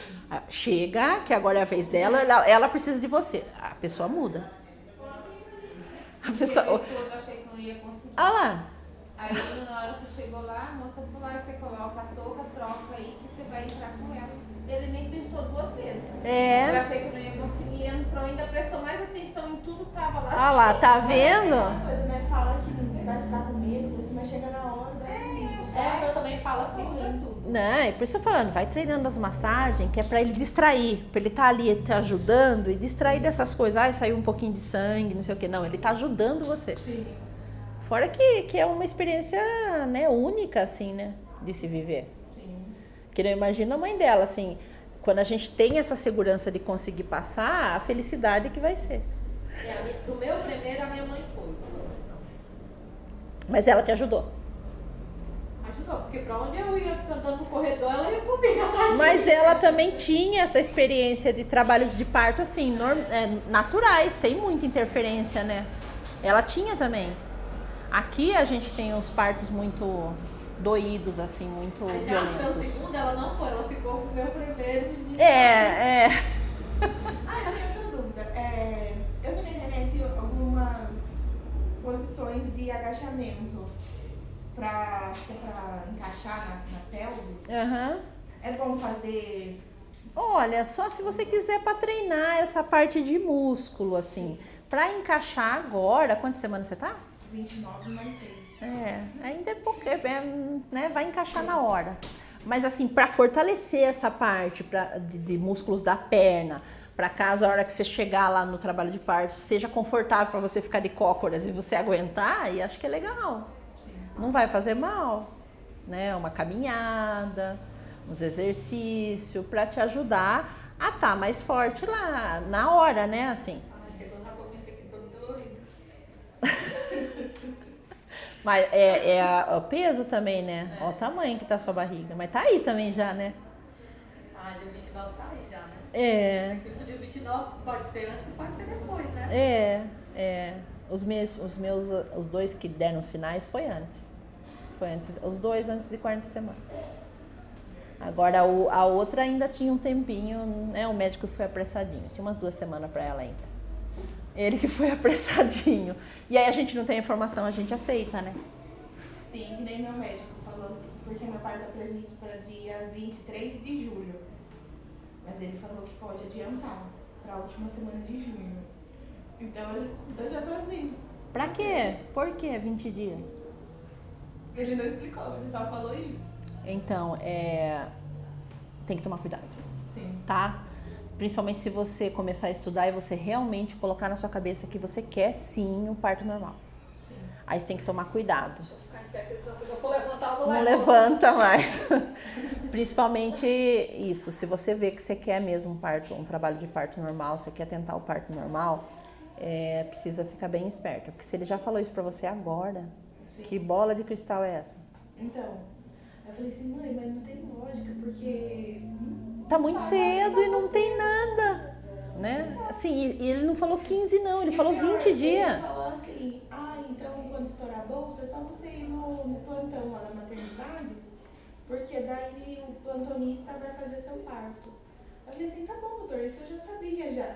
chega, que agora é a vez dela, ela precisa de você. A pessoa muda. A pessoa... Eu achei que não ia conseguir. Ah lá. Aí na hora que chegou lá, a moça falou, você coloca a touca, troca aí que você vai entrar com ela. Ele nem pensou 2 vezes. Eu achei que não ia conseguir, entrou, ainda prestou mais atenção em tudo que tava lá. Ah lá, tá vendo? Uma coisa, né? Fala que vai ficar com medo, mas chega na hora, Eu também falo assim muito. Não, e por isso eu tô falando, vai treinando as massagens, que é pra ele distrair, pra ele estar ali te ajudando e distrair dessas coisas. Ai, saiu um pouquinho de sangue, não sei o que. Não, ele tá ajudando você. Sim. Fora que é uma experiência, né, única, assim, né, de se viver. Sim. Que eu imagino a mãe dela, assim, quando a gente tem essa segurança de conseguir passar, a felicidade que vai ser. Do meu primeiro, a minha mãe foi. Mas ela te ajudou. Ajudou, porque pra onde eu ia andando no corredor, ela ia comigo atrás de mim. Mas ela também tinha essa experiência de trabalhos de parto, assim, naturais, sem muita interferência, né? Ela tinha também. Aqui a gente tem uns partos muito doídos, assim, muito Aí já no meu violentos. segundo, ela não foi, ela ficou com o meu primeiro. É. Ah, eu tenho outra dúvida. Eu vi na internet algumas posições de agachamento acho que é pra encaixar na pelve. Aham. É bom fazer. Olha, só se você quiser para treinar essa parte de músculo, assim. Para encaixar agora, quantas semanas você tá? 29 mais 6. Ainda é pouco, né? Vai encaixar na hora. Mas assim, para fortalecer essa parte de músculos da perna, para caso a hora que você chegar lá no trabalho de parto seja confortável para você ficar de cócoras e você aguentar, aí acho que é legal. Não vai fazer mal, né? Uma caminhada, uns exercícios para te ajudar a estar mais forte lá na hora, né? Assim. Mas o peso também, né? Olha o tamanho que tá a sua barriga. Mas tá aí também já, né? Ah, dia 29 tá aí já, né? É. O dia 29 pode ser antes e pode ser depois, né? Os dois que deram sinais foi antes. Os dois antes de 40 semanas. Agora a outra ainda tinha um tempinho, né? O médico foi apressadinho. Tinha umas 2 semanas para ela ainda. Ele que foi apressadinho. E aí a gente não tem informação, a gente aceita, né? Sim, que nem meu médico falou assim, porque meu parto tá previsto para dia 23 de julho. Mas ele falou que pode adiantar para a última semana de junho. Então eu já tô assim. Pra quê? Por que 20 dias? Ele não explicou, ele só falou isso. Então, tem que tomar cuidado, Sim. tá? Principalmente se você começar a estudar e você realmente colocar na sua cabeça que você quer sim um parto normal. Sim. Aí você tem que tomar cuidado. Ficar em pé, porque senão quando eu for levantar, eu Não levanta mais. Principalmente isso, se você vê que você quer mesmo um trabalho de parto normal, você quer tentar o parto normal, precisa ficar bem esperta. Porque se ele já falou isso pra você agora, Sim. que bola de cristal é essa? Então, eu falei assim, mãe, mas não tem lógica, porque... Tá muito cedo e não tem nada, né? Assim, e ele não falou 15 não, ele falou 20 dias. Ele falou assim, então quando estourar a bolsa, é só você ir no plantão lá da maternidade, porque daí o plantonista vai fazer seu parto. Eu falei assim, tá bom, doutor, isso eu já sabia já.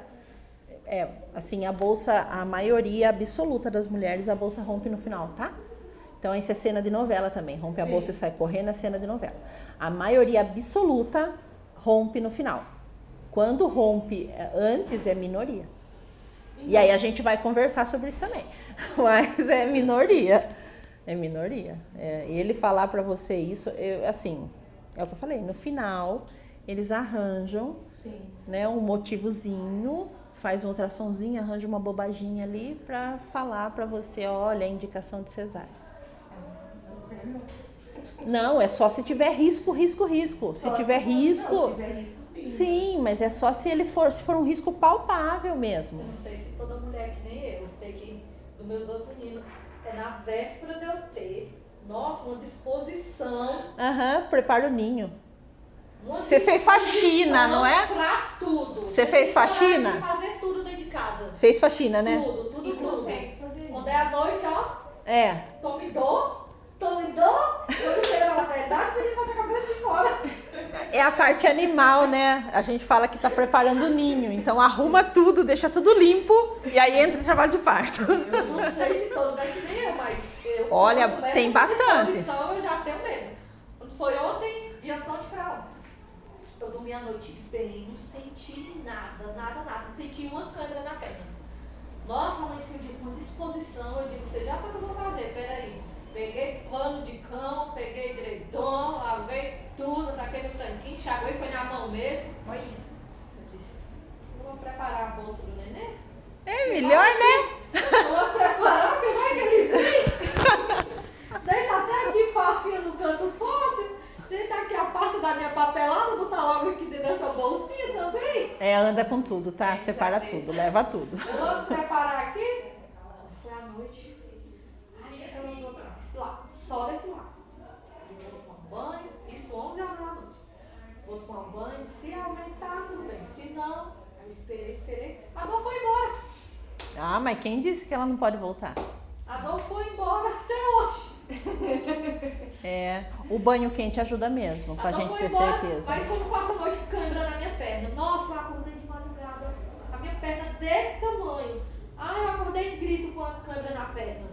Assim, a bolsa, a maioria absoluta das mulheres, a bolsa rompe no final, tá? Então, isso é cena de novela também. Rompe a bolsa e sai correndo, é cena de novela. A maioria absoluta rompe no final. Quando rompe antes, é minoria. E aí a gente vai conversar sobre isso também. Mas é minoria. É minoria. Ele falar pra você isso, assim, é o que eu falei. No final, eles arranjam, né, um motivozinho, faz um ultrassomzinho, arranja uma bobaginha ali pra falar pra você, olha, a indicação de cesárea. Não, é só se tiver risco. Se tiver risco, Não, se tiver risco, sim. sim, mas é só se for um risco palpável mesmo. Eu não sei se toda mulher que nem eu sei que dos meus 2 meninos é na véspera de eu ter, nossa, uma disposição. Aham, prepara o ninho. Uma Você fez faxina, não é? Pra tudo. Você fez faxina? Tem fazer tudo dentro de casa. Fez faxina, né? Tudo. E consegue fazer Quando isso. é à noite, ó, É. tome dor. Quando chega na maternidade, ele faz a cabeça de fora. É a parte animal, né? A gente fala que tá preparando o ninho, então arruma tudo, deixa tudo limpo e aí entra o trabalho de parto. Eu não sei se todos é que nem eu, mas eu. Olha, quando tem começo essa bastante. disposição, eu já tenho medo. Quando foi ontem, dia noite pra ontem. Eu dormi a noite bem, não senti nada. Não senti uma câimbra na perna. Nossa, amanheci o dia com disposição. Eu digo, você já sabe o que eu vou fazer, peraí. Peguei pano de cama, peguei edredom, lavei tudo daquele tanquinho, enxaguei, foi na mão mesmo. Olha. Eu disse, eu vou preparar a bolsa do neném. É melhor, né? Eu vou preparar, porque vai que ele vem. Deixa até aqui facinho no canto fácil. Deixa aqui a pasta da minha papelada, botar logo aqui dentro dessa bolsinha também. É, anda com tudo, tá? Separa tudo, leva tudo. Eu vou preparar aqui. Foi à noite. Ai, já ela mandou desse lado, só desse lado. Eu vou tomar um banho, isso 11 horas da noite. Vou tomar um banho, se aumentar, tudo bem. Se não, eu esperei. A dor foi embora. Ah, mas quem disse que ela não pode voltar? A dor foi embora até hoje. É, o banho quente ajuda mesmo, pra A dor gente foi ter embora, certeza. Mas como faço a noite câimbra na minha perna? Nossa, eu acordei de madrugada, a minha perna desse tamanho. Ai, eu acordei em grito com a câimbra na perna.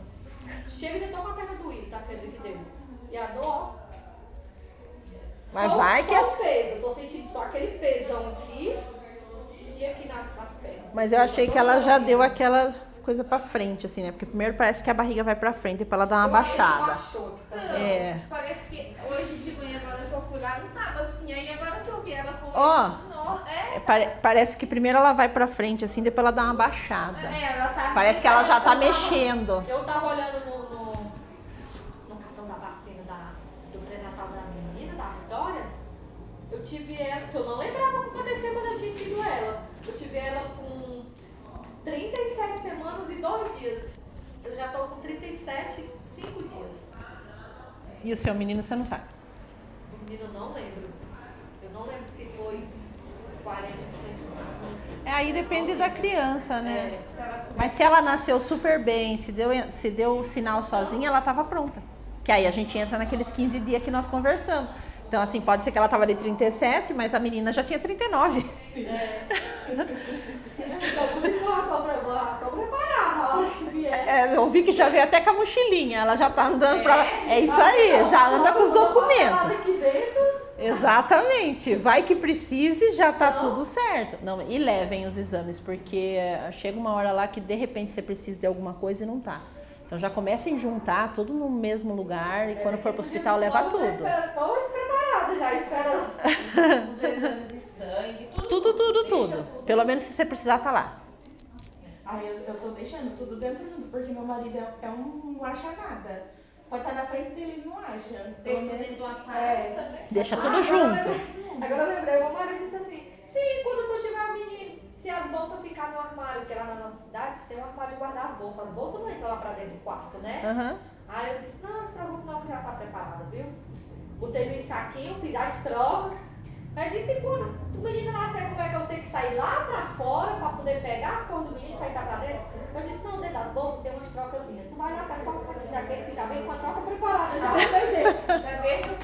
Chega e ainda tô com a perna doída, tá? Quer dizer que deu. E a dor, ó. Mas só, vai que só as- o peso, eu tô sentindo só aquele pesão aqui e aqui nas pernas. Mas eu achei que ela já deu aquela coisa pra frente, assim, né? Porque primeiro parece que a barriga vai pra frente pra ela dar uma Eu achei que baixada. baixou aqui também. É. Parece que hoje de manhã, agora que eu fui lá, não tava assim. Aí agora que eu vi ela com Ó. Não, Parece que primeiro ela vai pra frente, assim, depois ela dá uma baixada. ela tá. Parece que ela já tá mexendo. Eu tava olhando no cartão da vacina do pré-natal da menina, da Vitória. Eu tive ela, que eu não lembrava o que aconteceu quando eu tinha tido ela. Eu tive ela com 37 semanas e 2 dias. Eu já tô com 37, 5 dias. E o seu menino você não sabe. O menino eu não lembro. Eu não lembro se foi 40, 50. Aí depende da criança, né? É. Mas se ela nasceu super bem, se deu o sinal sozinha, ela tava pronta. Que aí a gente entra naqueles 15 dias que nós conversamos. Então, assim, pode ser que ela tava de 37, mas a menina já tinha 39. Então, por isso que eu tô preparada na hora que vier. É, eu vi que já veio até com a mochilinha, ela já tá andando pra... É isso aí, já anda com os documentos. Aqui dentro. Exatamente, vai que precise, já tá tudo certo. Não, e levem os exames, porque chega uma hora lá que de repente você precisa de alguma coisa e não tá. Então já comecem a juntar tudo no mesmo lugar e quando for pro hospital leva tudo. Tô preparada já, esperando. Os exames de sangue, Tudo. Pelo menos se você precisar, tá lá. Aí eu tô deixando tudo dentro junto, porque meu marido é um não acha nada. Pode estar na frente dele, ele não acha. deixa dentro de uma pasta, É. né? Deixa tudo junto. Agora eu lembrei, meu marido disse assim, sim, quando tu tiver um menino, se as bolsas ficar no armário, porque lá na nossa cidade tem um armário de guardar as bolsas não entram lá pra dentro do quarto, né? Aham. Aí eu disse, não se preocupe não, que já tá preparada, viu? Botei no saquinho, fiz as trocas. Aí disse, quando o menino nascer, como é que eu tenho que sair lá pra fora pra poder pegar as coisas do menino pra entrar pra dentro? Eu disse, não, dentro das bolsas tem umas trocazinhas. Tu vai lá, pega só um saquinho daquele que já vem com a troca preparada, já vai vender. Já deixa o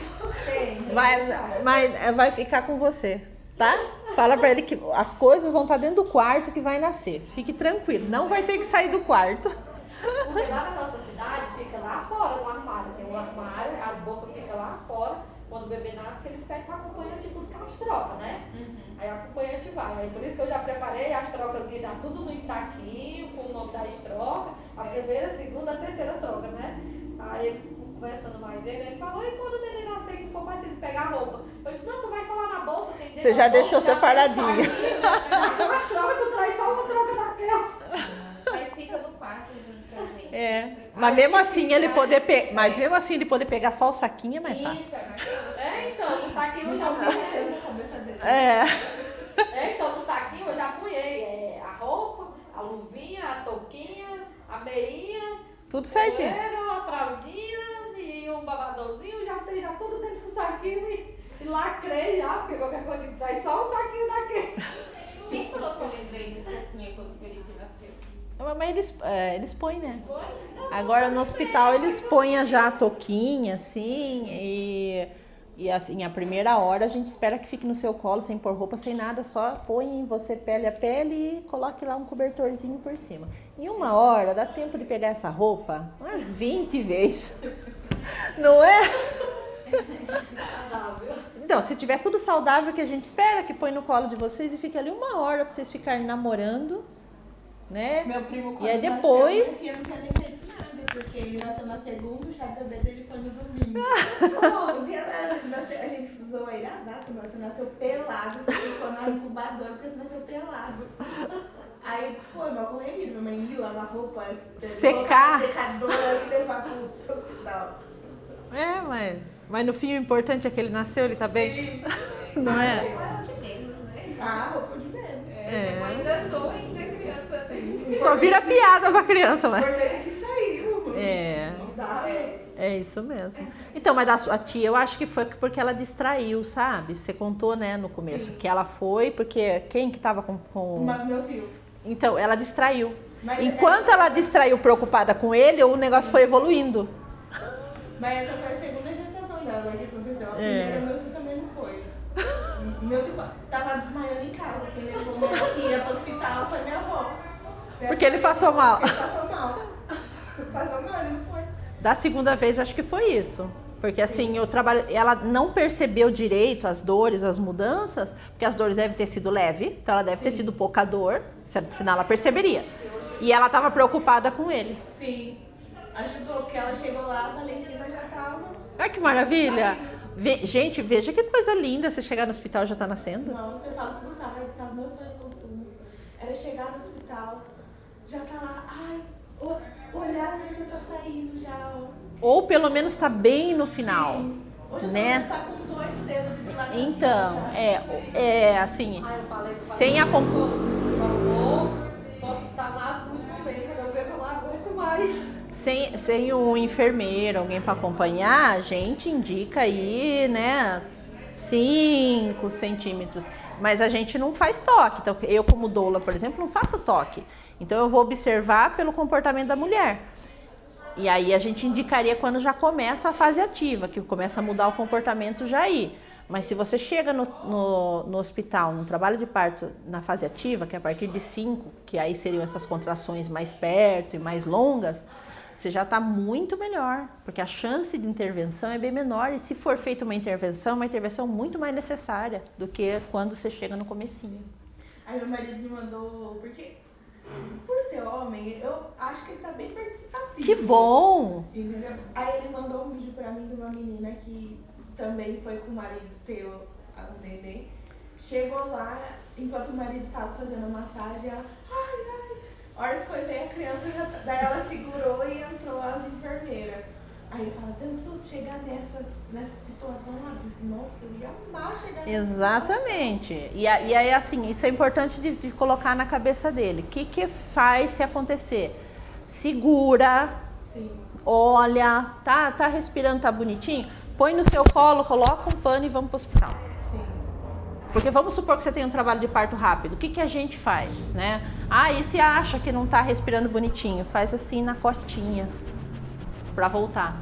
Vai ficar com você, tá? Fala pra ele que as coisas vão estar dentro do quarto que vai nascer. Fique tranquilo, não vai ter que sair do quarto. Porque lá na nossa cidade fica lá fora no armário. Tem um armário, as bolsas ficam lá fora. Quando o bebê nasce, que eles pedem para a acompanhante buscar as trocas, né? Aí a acompanhante vai. Aí por isso que eu já preparei as trocazinhas já tudo no saquinho, com o nome das trocas. A primeira, a segunda, a terceira troca, né? Aí conversando mais ele falou, e quando o neném nascer que for preciso pegar a roupa? Eu disse, não, tu vai só lá na bolsa, tem dentro Você já da bolsa, deixou já tem separadinho. saquinho. Então as trocas, tu traz só uma troca daquela. Mas fica no quarto junto pra gente. Mas mesmo assim ele poder pegar só o saquinho é mais fácil. Isso, é mais Então, no saquinho eu já fácil. punhei. Na cabeça dele. Então, no saquinho eu já punhei a roupa, a luvinha, a touquinha, a meinha, Tudo certinho. a fraldinha e um babadorzinho, já sei, já tudo dentro do saquinho e lacrei já, porque qualquer coisa que traz só um saquinho daquele. Quem colocou lembrei de touquinha quando o Felipe nasceu? Mas eles põem, né? Agora no hospital eles põem já a touquinha, assim, e assim, a primeira hora a gente espera que fique no seu colo, sem pôr roupa, sem nada, só põe você pele a pele e coloque lá um cobertorzinho por cima. Em 1 hora dá tempo de pegar essa roupa umas 20 vezes, não é? Então, se tiver tudo saudável que a gente espera, que põe no colo de vocês e fique ali 1 hora pra vocês ficarem namorando, né? Meu primo, quando E aí depois- nasceu, não tinha nem feito nada, porque ele nasceu na segunda, o chá de bebê dele foi no domingo. Não tinha nada, ele nasceu, a gente usou ele, você nasceu pelado, você ficou na incubadora porque você nasceu pelado. Aí foi uma correria, minha mãe ia lavar roupa, Secar. secadora e levar pro hospital. Mas no fim o importante é que ele nasceu, ele tá bem, não é? Ela de menos, né? Ah, roupa de menos. Ainda sou ainda criança assim. Só vira piada pra criança, O mas... importante é que saiu. É. Sabe? É isso mesmo. Então, mas da sua tia, eu acho que foi porque ela distraiu, sabe? Você contou, né, no começo, Sim. que ela foi, porque quem que tava com... Meu tio. Então, ela distraiu. Mas Enquanto ela distraiu preocupada com ele, o negócio foi evoluindo. Mas essa foi a segunda gestação dela que aconteceu. A primeira, meu tio também não foi. Meu tio tava desmaiando em casa. Quem levou minha filha pro hospital foi minha avó. Porque ele passou mal. Ele passou mal. Passou mal, ele não foi. Da segunda vez, acho que foi isso. Porque assim, ela não percebeu direito as dores, as mudanças, porque as dores devem ter sido leves, então ela deve ter tido pouca dor, senão ela perceberia. E ela estava preocupada com ele. Sim. Ajudou, porque ela chegou lá, a Valentina já tava. Ai, que maravilha! Gente, veja que coisa linda você chegar no hospital e já tá nascendo. Não, você fala pro Gustavo, aí Gustavo, meu sonho de consumo era chegar no hospital, já tá lá, ai, olhar assim, já tá saindo, já. Ou pelo menos tá bem no final. Sim. Hoje né? tá com os 8 dedos de dilatação. Então, assim, Aí eu falei, sem a só vou estar nas últimas vezes, quando eu ver que eu não aguento mais. sem um enfermeiro, alguém para acompanhar, a gente indica aí, né, 5 centímetros. Mas a gente não faz toque. Então, eu como doula, por exemplo, não faço toque. Então, eu vou observar pelo comportamento da mulher. E aí a gente indicaria quando já começa a fase ativa, que começa a mudar o comportamento já aí. Mas se você chega no hospital, no trabalho de parto, na fase ativa, que é a partir de 5, que aí seriam essas contrações mais perto e mais longas, você já está muito melhor, porque a chance de intervenção é bem menor. E se for feita uma intervenção muito mais necessária do que quando você chega no comecinho. Aí meu marido me mandou, porque por ser homem, eu acho que ele tá bem participativo. Que bom! Entendeu? Aí ele mandou um vídeo pra mim de uma menina que também foi com o marido ter o neném. Chegou lá, enquanto o marido tava fazendo a massagem, ela, ai. A hora que foi ver a criança, daí ela segurou e entrou as enfermeiras. Aí ele fala, pensou se chegar nessa situação lá? Eu falei assim, nossa, eu ia amar chegar nessa Exatamente. E aí, assim, isso é importante de colocar na cabeça dele. O que faz se acontecer? Segura, Sim. olha, tá respirando, tá bonitinho? Põe no seu colo, coloca um pano e vamos pro hospital. Sim. Porque vamos supor que você tem um trabalho de parto rápido. O que a gente faz, né? E se acha que não tá respirando bonitinho? Faz assim na costinha, para voltar,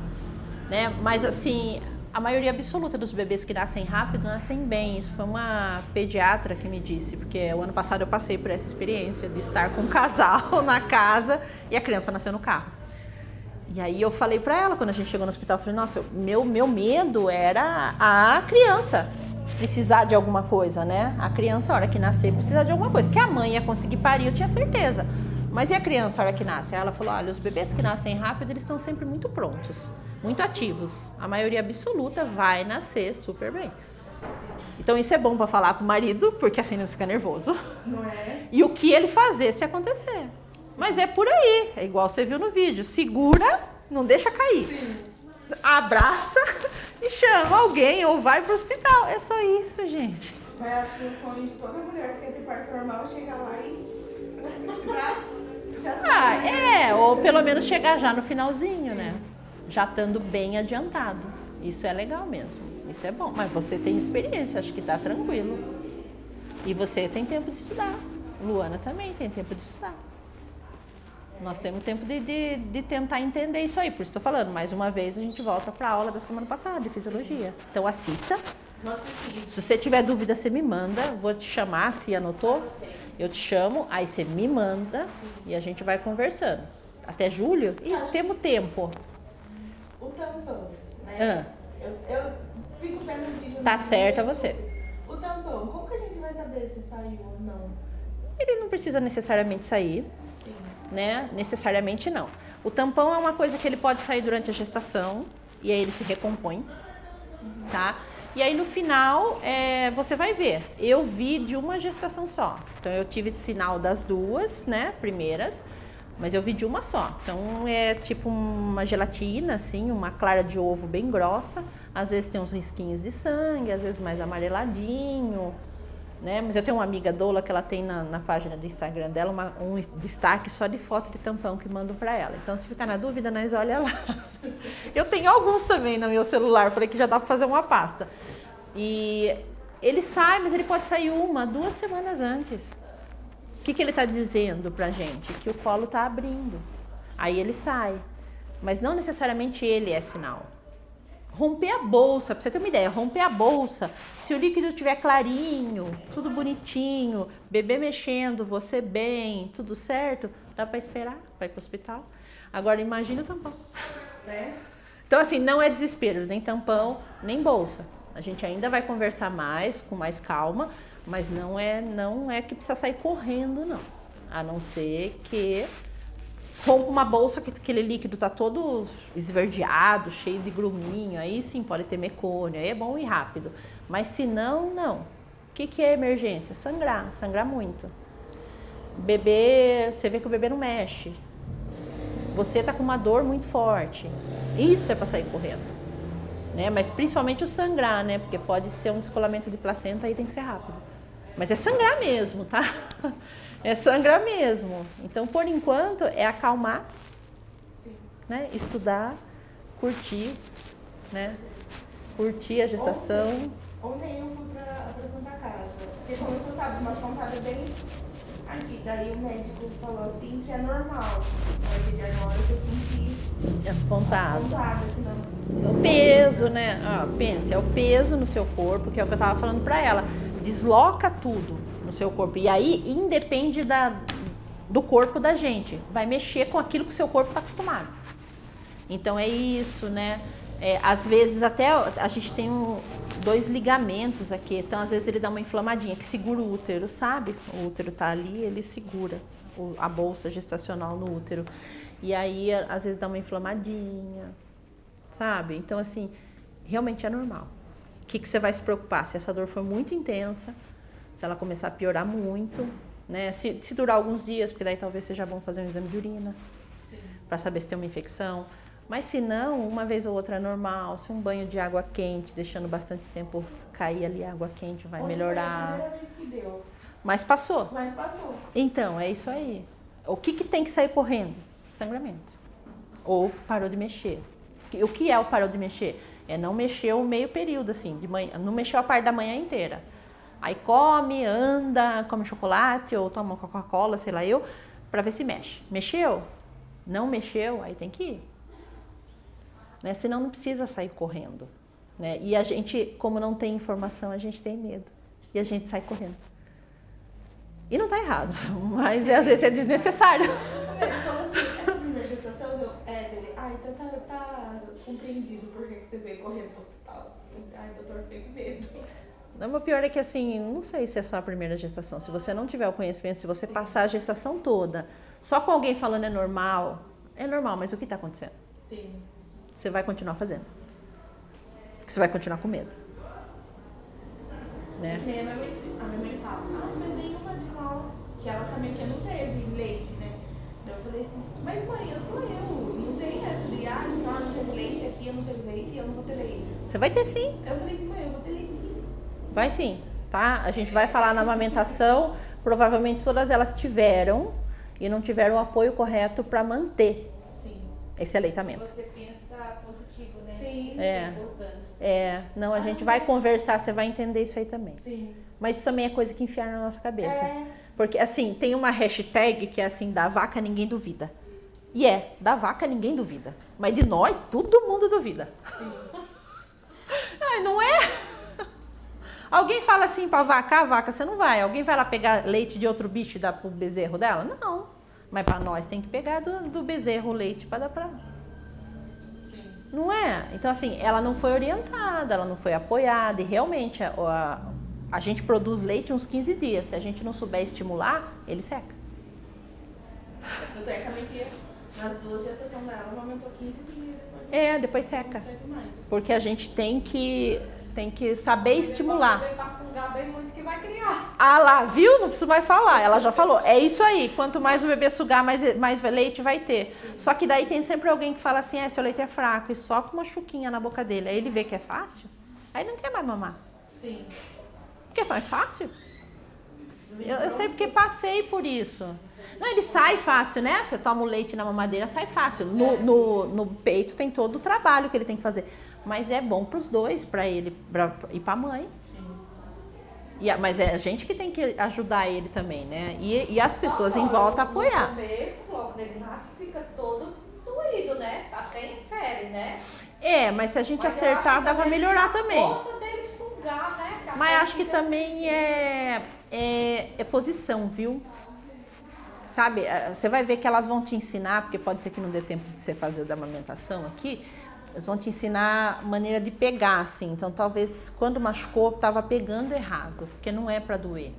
né? Mas assim, a maioria absoluta dos bebês que nascem rápido nascem bem. Isso foi uma pediatra que me disse, porque o ano passado eu passei por essa experiência de estar com um casal na casa e a criança nasceu no carro. E aí eu falei para ela, quando a gente chegou no hospital, eu falei, nossa, meu medo era a criança precisar de alguma coisa, né? A criança, a hora que nascer, precisar de alguma coisa. Que a mãe ia conseguir parir, eu tinha certeza. Mas e a criança, a hora que nasce? Ela falou, olha, os bebês que nascem rápido, eles estão sempre muito prontos, muito ativos. A maioria absoluta vai nascer super bem. Então isso é bom para falar pro marido, porque assim não fica nervoso. Não é? E o que ele fazer se acontecer. Mas é por aí, é igual você viu no vídeo. Segura, não deixa cair. Sim. Abraça e chama alguém ou vai pro hospital. É só isso, gente. Mas acho que o sonho de toda mulher que quer ter parto normal é chegar lá e já sabe. Ou pelo menos chegar já no finalzinho, né? Já estando bem adiantado. Isso é legal mesmo. Isso é bom. Mas você tem experiência, acho que tá tranquilo. E você tem tempo de estudar. Luana também tem tempo de estudar. Nós temos tempo de tentar entender isso aí. Por isso estou falando, mais uma vez a gente volta para a aula da semana passada de fisiologia. Então assista. Se você tiver dúvida, você me manda. Vou te chamar, se anotou. Eu te chamo, aí você me manda e a gente vai conversando. Até julho? E temos tempo. O tampão, né? Eu fico vendo um vídeo. Tá certa você. O tampão, como que a gente vai saber se saiu ou não? Ele não precisa necessariamente sair, né? Necessariamente não. O tampão é uma coisa que ele pode sair durante a gestação e aí ele se recompõe, tá? E aí no final você vai ver. Eu vi de uma gestação só. Então eu tive sinal das duas, né? Primeiras, mas eu vi de uma só. Então é tipo uma gelatina, assim, uma clara de ovo bem grossa. Às vezes tem uns risquinhos de sangue, às vezes mais amareladinho, né? Mas eu tenho uma amiga doula que ela tem na página do Instagram dela um destaque só de foto de tampão que mandam pra ela. Então se ficar na dúvida, nós olha lá. Eu tenho alguns também no meu celular, falei que já dá pra fazer uma pasta. E ele sai, mas ele pode sair 1, 2 semanas antes. O que ele tá dizendo pra gente? Que o colo tá abrindo. Aí ele sai. Mas não necessariamente ele é sinal. Romper a bolsa, pra você ter uma ideia, romper a bolsa, se o líquido estiver clarinho, tudo bonitinho, bebê mexendo, você bem, tudo certo, dá pra esperar, vai pro hospital. Agora imagina o tampão. Então assim, não é desespero, nem tampão, nem bolsa. A gente ainda vai conversar mais, com mais calma, mas não é que precisa sair correndo, não. A não ser que rompa uma bolsa que aquele líquido tá todo esverdeado, cheio de gruminho, aí sim pode ter mecônio, aí é bom ir rápido. Mas se não, não. O que é emergência? Sangrar muito. Bebê, você vê que o bebê não mexe. Você tá com uma dor muito forte. Isso é para sair correndo. Né? Mas principalmente o sangrar, né? Porque pode ser um descolamento de placenta, aí tem que ser rápido. Mas é sangrar mesmo, tá? É sangrar mesmo. Então, por enquanto, é acalmar, né? Estudar, curtir, né? Curtir a gestação. Ontem eu fui pra Santa Casa, porque começou, sabe, umas pontadas bem aqui. Daí o médico falou assim que é normal. Mas de agora eu senti As pontadas. que não. O peso, né? Pensa, é o peso no seu corpo, que é o que eu tava falando pra ela. Desloca tudo no seu corpo. E aí, independe do corpo da gente. Vai mexer com aquilo que o seu corpo tá acostumado. Então, é isso, né? Às vezes, até a gente tem 2 ligamentos aqui. Então, às vezes, ele dá uma inflamadinha, que segura o útero, sabe? O útero tá ali, ele segura a bolsa gestacional no útero. E aí, às vezes, dá uma inflamadinha. Sabe? Então, assim, realmente é normal. O que você vai se preocupar? Se essa dor for muito intensa, se ela começar a piorar muito, né? Se durar alguns dias, porque daí talvez seja bom fazer um exame de urina, para saber se tem uma infecção. Mas se não, uma vez ou outra é normal. Se um banho de água quente, deixando bastante tempo cair ali a água quente, vai melhorar. Foi a primeira vez que deu. Mas passou. Então, é isso aí. O que tem que sair correndo? Sangramento. Ou parou de mexer. O que é o parou de mexer? É não mexer o meio período, assim, de manhã, não mexeu a parte da manhã inteira. Aí come, anda, come chocolate ou toma Coca-Cola, sei lá eu, pra ver se mexe. Mexeu? Não mexeu? Aí tem que ir. Né? Senão não precisa sair correndo. Né? E a gente, como não tem informação, a gente tem medo. E a gente sai correndo. E não tá errado, mas às vezes é desnecessário. Essa primeira gestação, então tá compreendido por que você veio correndo pro hospital. Ai, doutor, fiquei com medo. Não, o pior é que assim, não sei se é só a primeira gestação. Se você não tiver o conhecimento, se você passar a gestação toda, só com alguém falando é normal, mas o que tá acontecendo? Sim. Você vai continuar fazendo. Porque você vai continuar com medo. Né? A minha mãe fala, mas nenhuma de nós, que ela também não teve leite, né? Mas mãe, eu sou eu. Não tem essa de, a senhora não teve leite, aqui eu não tenho leite e eu não vou ter leite. Você vai ter sim. Eu falei assim, mãe, eu vou ter leite sim. Vai sim, tá? A gente vai falar na amamentação, provavelmente todas elas tiveram e não tiveram o apoio correto para manter Sim. esse aleitamento. Você pensa positivo, né? Sim. Isso É. importante. Não, a gente vai conversar, você vai entender isso aí também. Sim. Mas isso também é coisa que enfiaram na nossa cabeça. É. Porque, assim, tem uma hashtag que é assim, da vaca ninguém duvida. E da vaca ninguém duvida. Mas de nós, todo mundo duvida. Ai, não é? Alguém fala assim pra vaca, você não vai. Alguém vai lá pegar leite de outro bicho e dar pro bezerro dela? Não. Mas pra nós tem que pegar do bezerro o leite pra dar pra... Não é? Então, assim, ela não foi orientada, ela não foi apoiada. E realmente, a gente produz leite uns 15 dias. Se a gente não souber estimular, ele seca. Tanto é que a minha filha, nas 2 gestações dela, ela aumentou 15 dias. Depois seca. Não teve mais. Porque a gente tem que saber estimular. Ele vai sugar bem muito que vai criar. Ah lá, viu? Não preciso mais falar. Ela já falou. É isso aí. Quanto mais o bebê sugar, mais leite vai ter. Só que daí tem sempre alguém que fala assim, seu leite é fraco. E só com uma chuquinha na boca dele. Aí ele vê que é fácil. Aí não quer mais mamar. Sim. Porque é fácil. Eu sei porque passei por isso. Não, ele sai fácil, né? Você toma o leite na mamadeira, sai fácil. No peito tem todo o trabalho que ele tem que fazer. Mas é bom pros dois, pra ele e pra mãe. Mas é a gente que tem que ajudar ele também, né? E as pessoas em volta apoiar. No começo, logo quando ele nasce, fica todo doído, né? Até infere, né? Mas se a gente Mas eu acho acertar, que dá pra também melhorar a também. força dele sugar, né? Que a Mas força acho que fica também assim. é posição, viu? Sabe, você vai ver que elas vão te ensinar, porque pode ser que não dê tempo de você fazer o da amamentação aqui, elas vão te ensinar maneira de pegar, assim. Então, talvez, quando machucou, tava pegando errado, porque não é pra doer.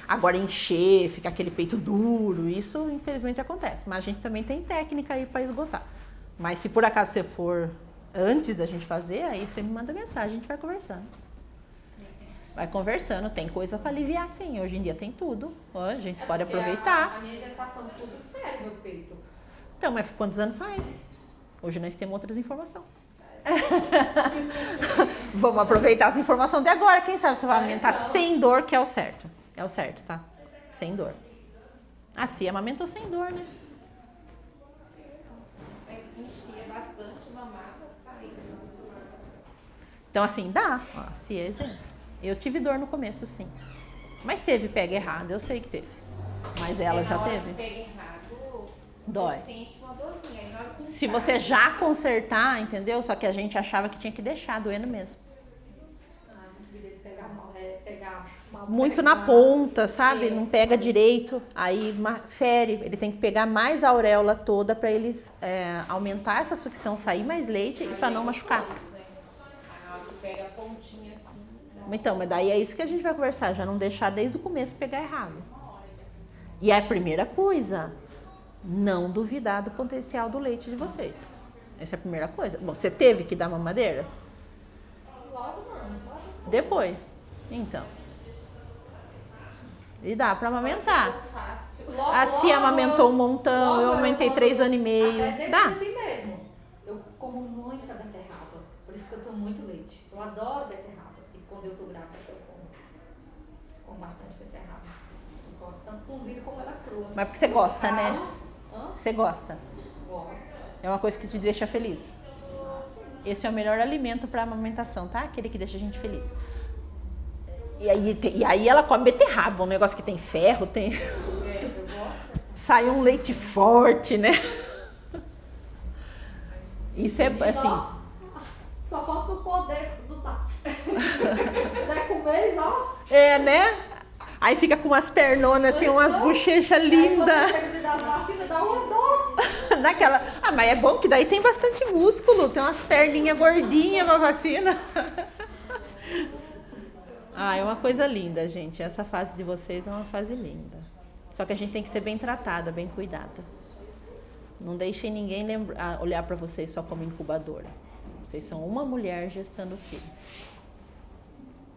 Agora, encher, ficar aquele peito duro, isso, infelizmente, acontece. Mas a gente também tem técnica aí pra esgotar. Mas se por acaso você for antes da gente fazer, aí você me manda mensagem, a gente vai conversando. Vai conversando, tem coisa pra aliviar, sim. Hoje em dia tem tudo. Ó, a gente pode Porque aproveitar. A minha gestação tudo sério, meu peito. Então, mas quantos anos faz? Hoje nós temos outras informações. Vamos aproveitar as informações de agora. Quem sabe você vai amamentar sem dor, que é o certo. É o certo, tá? Sem dor. Assim, amamentou sem dor, né? Tem que encher bastante, mamada, sair. Então, assim, dá. Ó, se é exemplo. Eu tive dor no começo, sim. Mas teve pega errado, eu sei que teve. Mas ela já teve. Pega errado, Dói. você sente uma dorzinha. Aí na hora que Se você já consertar, entendeu? Só que a gente achava que tinha que deixar doendo mesmo. Pegar Muito na ponta, sabe? Não pega direito, aí fere. Ele tem que pegar mais a auréola toda para ele aumentar essa sucção, sair mais leite e para não machucar. na hora que pega a pontinha assim. Então, mas daí é isso que a gente vai conversar, já não deixar desde o começo pegar errado. E a primeira coisa, não duvidar do potencial do leite de vocês. Essa é a primeira coisa. Bom, você teve que dar mamadeira? Logo não. Depois. Então. E dá pra amamentar. Fácil. A Cia amamentou um montão, eu amamentei 3 anos e meio. Até desse Dá. ali mesmo. Eu como muita beterraba. Por isso que eu tomo muito leite. Eu adoro beterraba. E quando eu tô grávida, eu como bastante beterraba. Eu gosto tanto cozida como ela crua. Mas porque você gosta, né? Hã? Você gosta. Gosto. É uma coisa que te deixa feliz. Esse é o melhor alimento para amamentação, tá? Aquele que deixa a gente feliz. E aí ela come beterraba, um negócio que tem ferro, tem... Sai um leite forte, né? Isso é assim... Só falta o poder do tato. Puder comer, ó. É, né? Aí fica com umas pernonas, assim, umas bochechas lindas. Chega de dar as vacinas, dá uma dor. Daquela... Ah, mas é bom que daí tem bastante músculo, tem umas perninhas gordinhas pra vacina. Ah, é uma coisa linda, gente. Essa fase de vocês é uma fase linda. Só que a gente tem que ser bem tratada, bem cuidada. Não deixem ninguém olhar pra vocês só como incubadora. Vocês são uma mulher gestando o filho.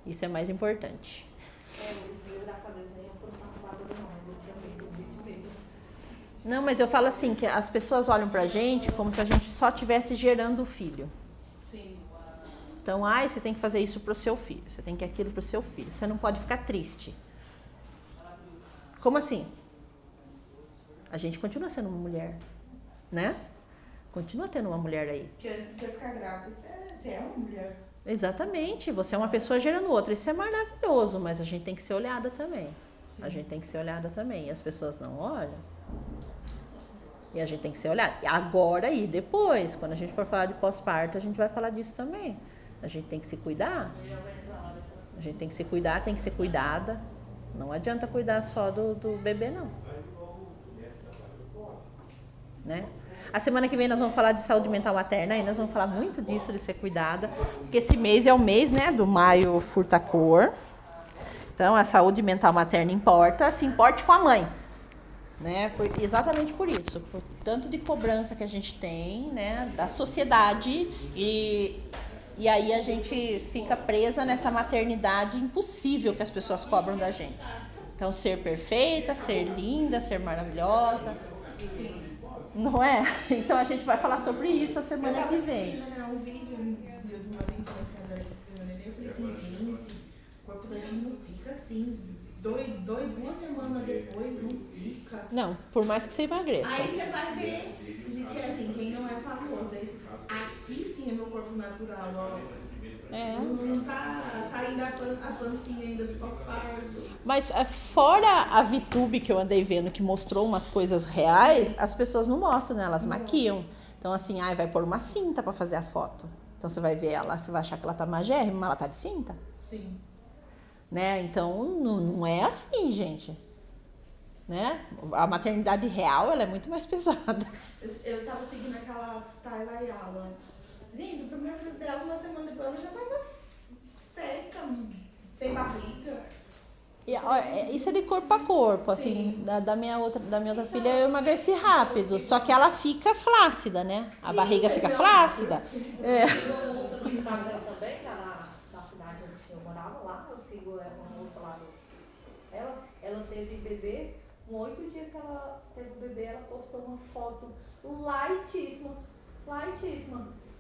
Isso é mais importante. Graças a Deus, nem eu fui uma incubadora, não. Eu tinha medo, medo. Não, mas eu falo assim, que as pessoas olham pra gente como se a gente só estivesse gerando o filho. Sim. Então, ai, você tem que fazer isso pro seu filho, você tem que aquilo pro seu filho. Você não pode ficar triste. Como assim? A gente continua sendo uma mulher, né? Continua tendo uma mulher aí. Porque antes de você ficar grávida, você é uma mulher. Exatamente, você é uma pessoa gerando outra. Isso é maravilhoso, mas a gente tem que ser olhada também. Sim. A gente tem que ser olhada também. E as pessoas não olham. E a gente tem que ser olhada. Agora e depois, quando a gente for falar de pós-parto, a gente vai falar disso também. A gente tem que se cuidar. A gente tem que se cuidar, tem que ser cuidada. Não adianta cuidar só do bebê, não. Né? A semana que vem nós vamos falar de saúde mental materna e nós vamos falar muito disso, de ser cuidada, porque esse mês é o mês, né, do Maio Furta-Cor. Então, a saúde mental materna importa, se importe com a mãe, né? Exatamente por isso, por tanto de cobrança que a gente tem, né, da sociedade e aí a gente fica presa nessa maternidade impossível que as pessoas cobram da gente. Então, ser perfeita, ser linda, ser maravilhosa. Não é? Então a gente vai falar sobre isso a semana que vem. Eu tava assistindo, né, uns vídeos de umas influenciadoras que eu falei assim, gente, o corpo da gente não fica assim. 2 semanas depois não fica. Não, por mais que você emagreça. Aí você vai ver de que assim, quem não é famoso, daí você fala, aqui sim é meu corpo natural, ó. É. Não tá ainda a pancinha ainda do pós-parto. Mas fora a VTube que eu andei vendo, que mostrou umas coisas reais, as pessoas não mostram, né? Elas maquiam. Então assim, vai pôr uma cinta pra fazer a foto. Então você vai ver ela, você vai achar que ela tá magérrima, mas ela tá de cinta. Sim. Né? Então não é assim, gente. Né? A maternidade real, ela é muito mais pesada. Eu tava seguindo aquela Tayla Ayala. Gente, o primeiro filho dela, uma semana depois, ela já tava seca, sem barriga. E, ó, isso é de corpo a corpo, assim, da minha outra filha eu emagreci rápido, só que ela fica flácida, né? A barriga fica flácida. É. No Instagram também, na cidade onde eu morava lá, eu sigo uma moça lá ela teve bebê, com 8 dias que ela teve o bebê, ela postou uma foto lightíssima.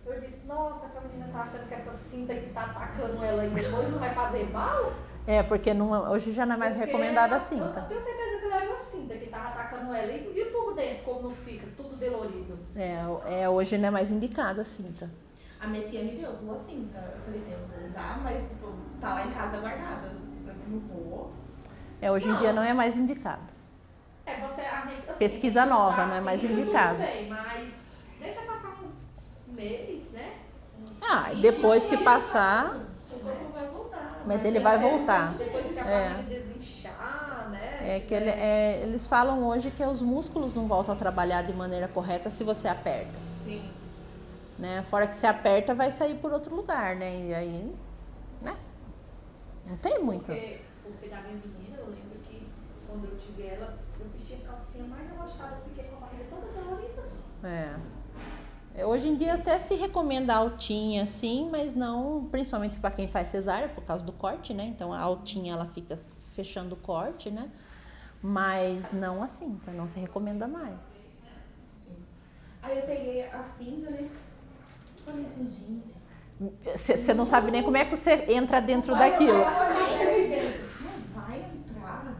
Eu disse, nossa, essa menina tá achando que essa cinta que tá atacando ela aí depois não vai fazer mal? É, porque hoje já não é mais recomendada a cinta. Eu tenho certeza que ela era uma cinta que tava atacando ela. E por dentro, como não fica? Tudo dolorido. Hoje não é mais indicada a cinta. A minha tia me deu 2 cintas. Eu falei assim, eu vou usar, mas tipo, tá lá em casa guardada. Eu não vou. Hoje em dia não é mais indicado. A gente, assim, Pesquisa nova, não é mais indicado. Tudo bem, mas deixa passar uns meses, né? Depois que passar, O corpo vai voltar. mas ele vai voltar. Depois que a barriga desinchar, né? Eles falam hoje que os músculos não voltam a trabalhar de maneira correta se você aperta. Sim. Né? Fora que você aperta, vai sair por outro lugar, né? E aí, né? Não tem muito. Porque da minha menina, eu lembro que quando eu tive ela, eu vestia a calcinha mais relaxada, eu fiquei com a barriga toda dolorida. Hoje em dia até se recomenda a altinha, assim, mas não, principalmente para quem faz cesárea, por causa do corte, né? Então a altinha ela fica fechando o corte, né? Mas não assim, então não se recomenda mais. Sim. Aí eu peguei a cinta, né? Falei assim, gente. Você não sabe nem como é que você entra dentro daquilo. Não vai entrar.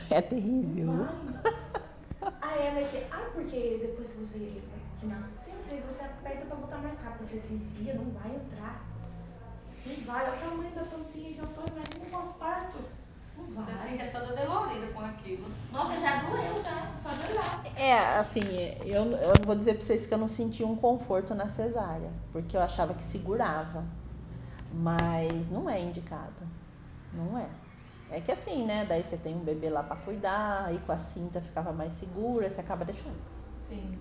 É terrível. Não vai. Aí ela disse, porque depois que você nasceu, aí você aperta pra voltar mais rápido. Eu falei assim, tia, não vai entrar. Não vai. Olha o tamanho da pancinha que eu tô, imagina o pós-parto. Não Você vai. fica toda dolorida com aquilo. Nossa, já doeu, só de olhar. Assim, eu vou dizer pra vocês que eu não senti um conforto na cesárea, porque eu achava que segurava, mas não é indicado, não é. É que assim, né, daí você tem um bebê lá pra cuidar, aí com a cinta ficava mais segura, você acaba deixando, Sim.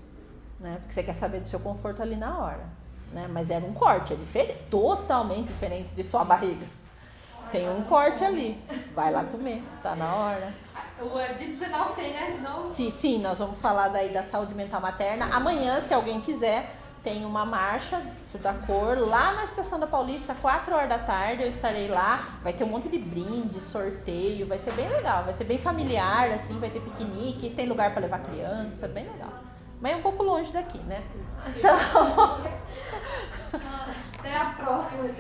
né, porque você quer saber do seu conforto ali na hora, né, mas era um corte, é diferente, totalmente diferente de só a barriga. Tem um corte ali, vai lá comer, tá na hora. O de 19 tem, né? De novo? Sim, nós vamos falar daí da saúde mental materna. Amanhã, se alguém quiser, tem uma marcha da cor lá na Estação da Paulista, 4 horas da tarde, eu estarei lá. Vai ter um monte de brinde, sorteio, vai ser bem legal, vai ser bem familiar, assim, vai ter piquenique, tem lugar para levar criança, bem legal. Mas é um pouco longe daqui, né? Então... Até a próxima, gente.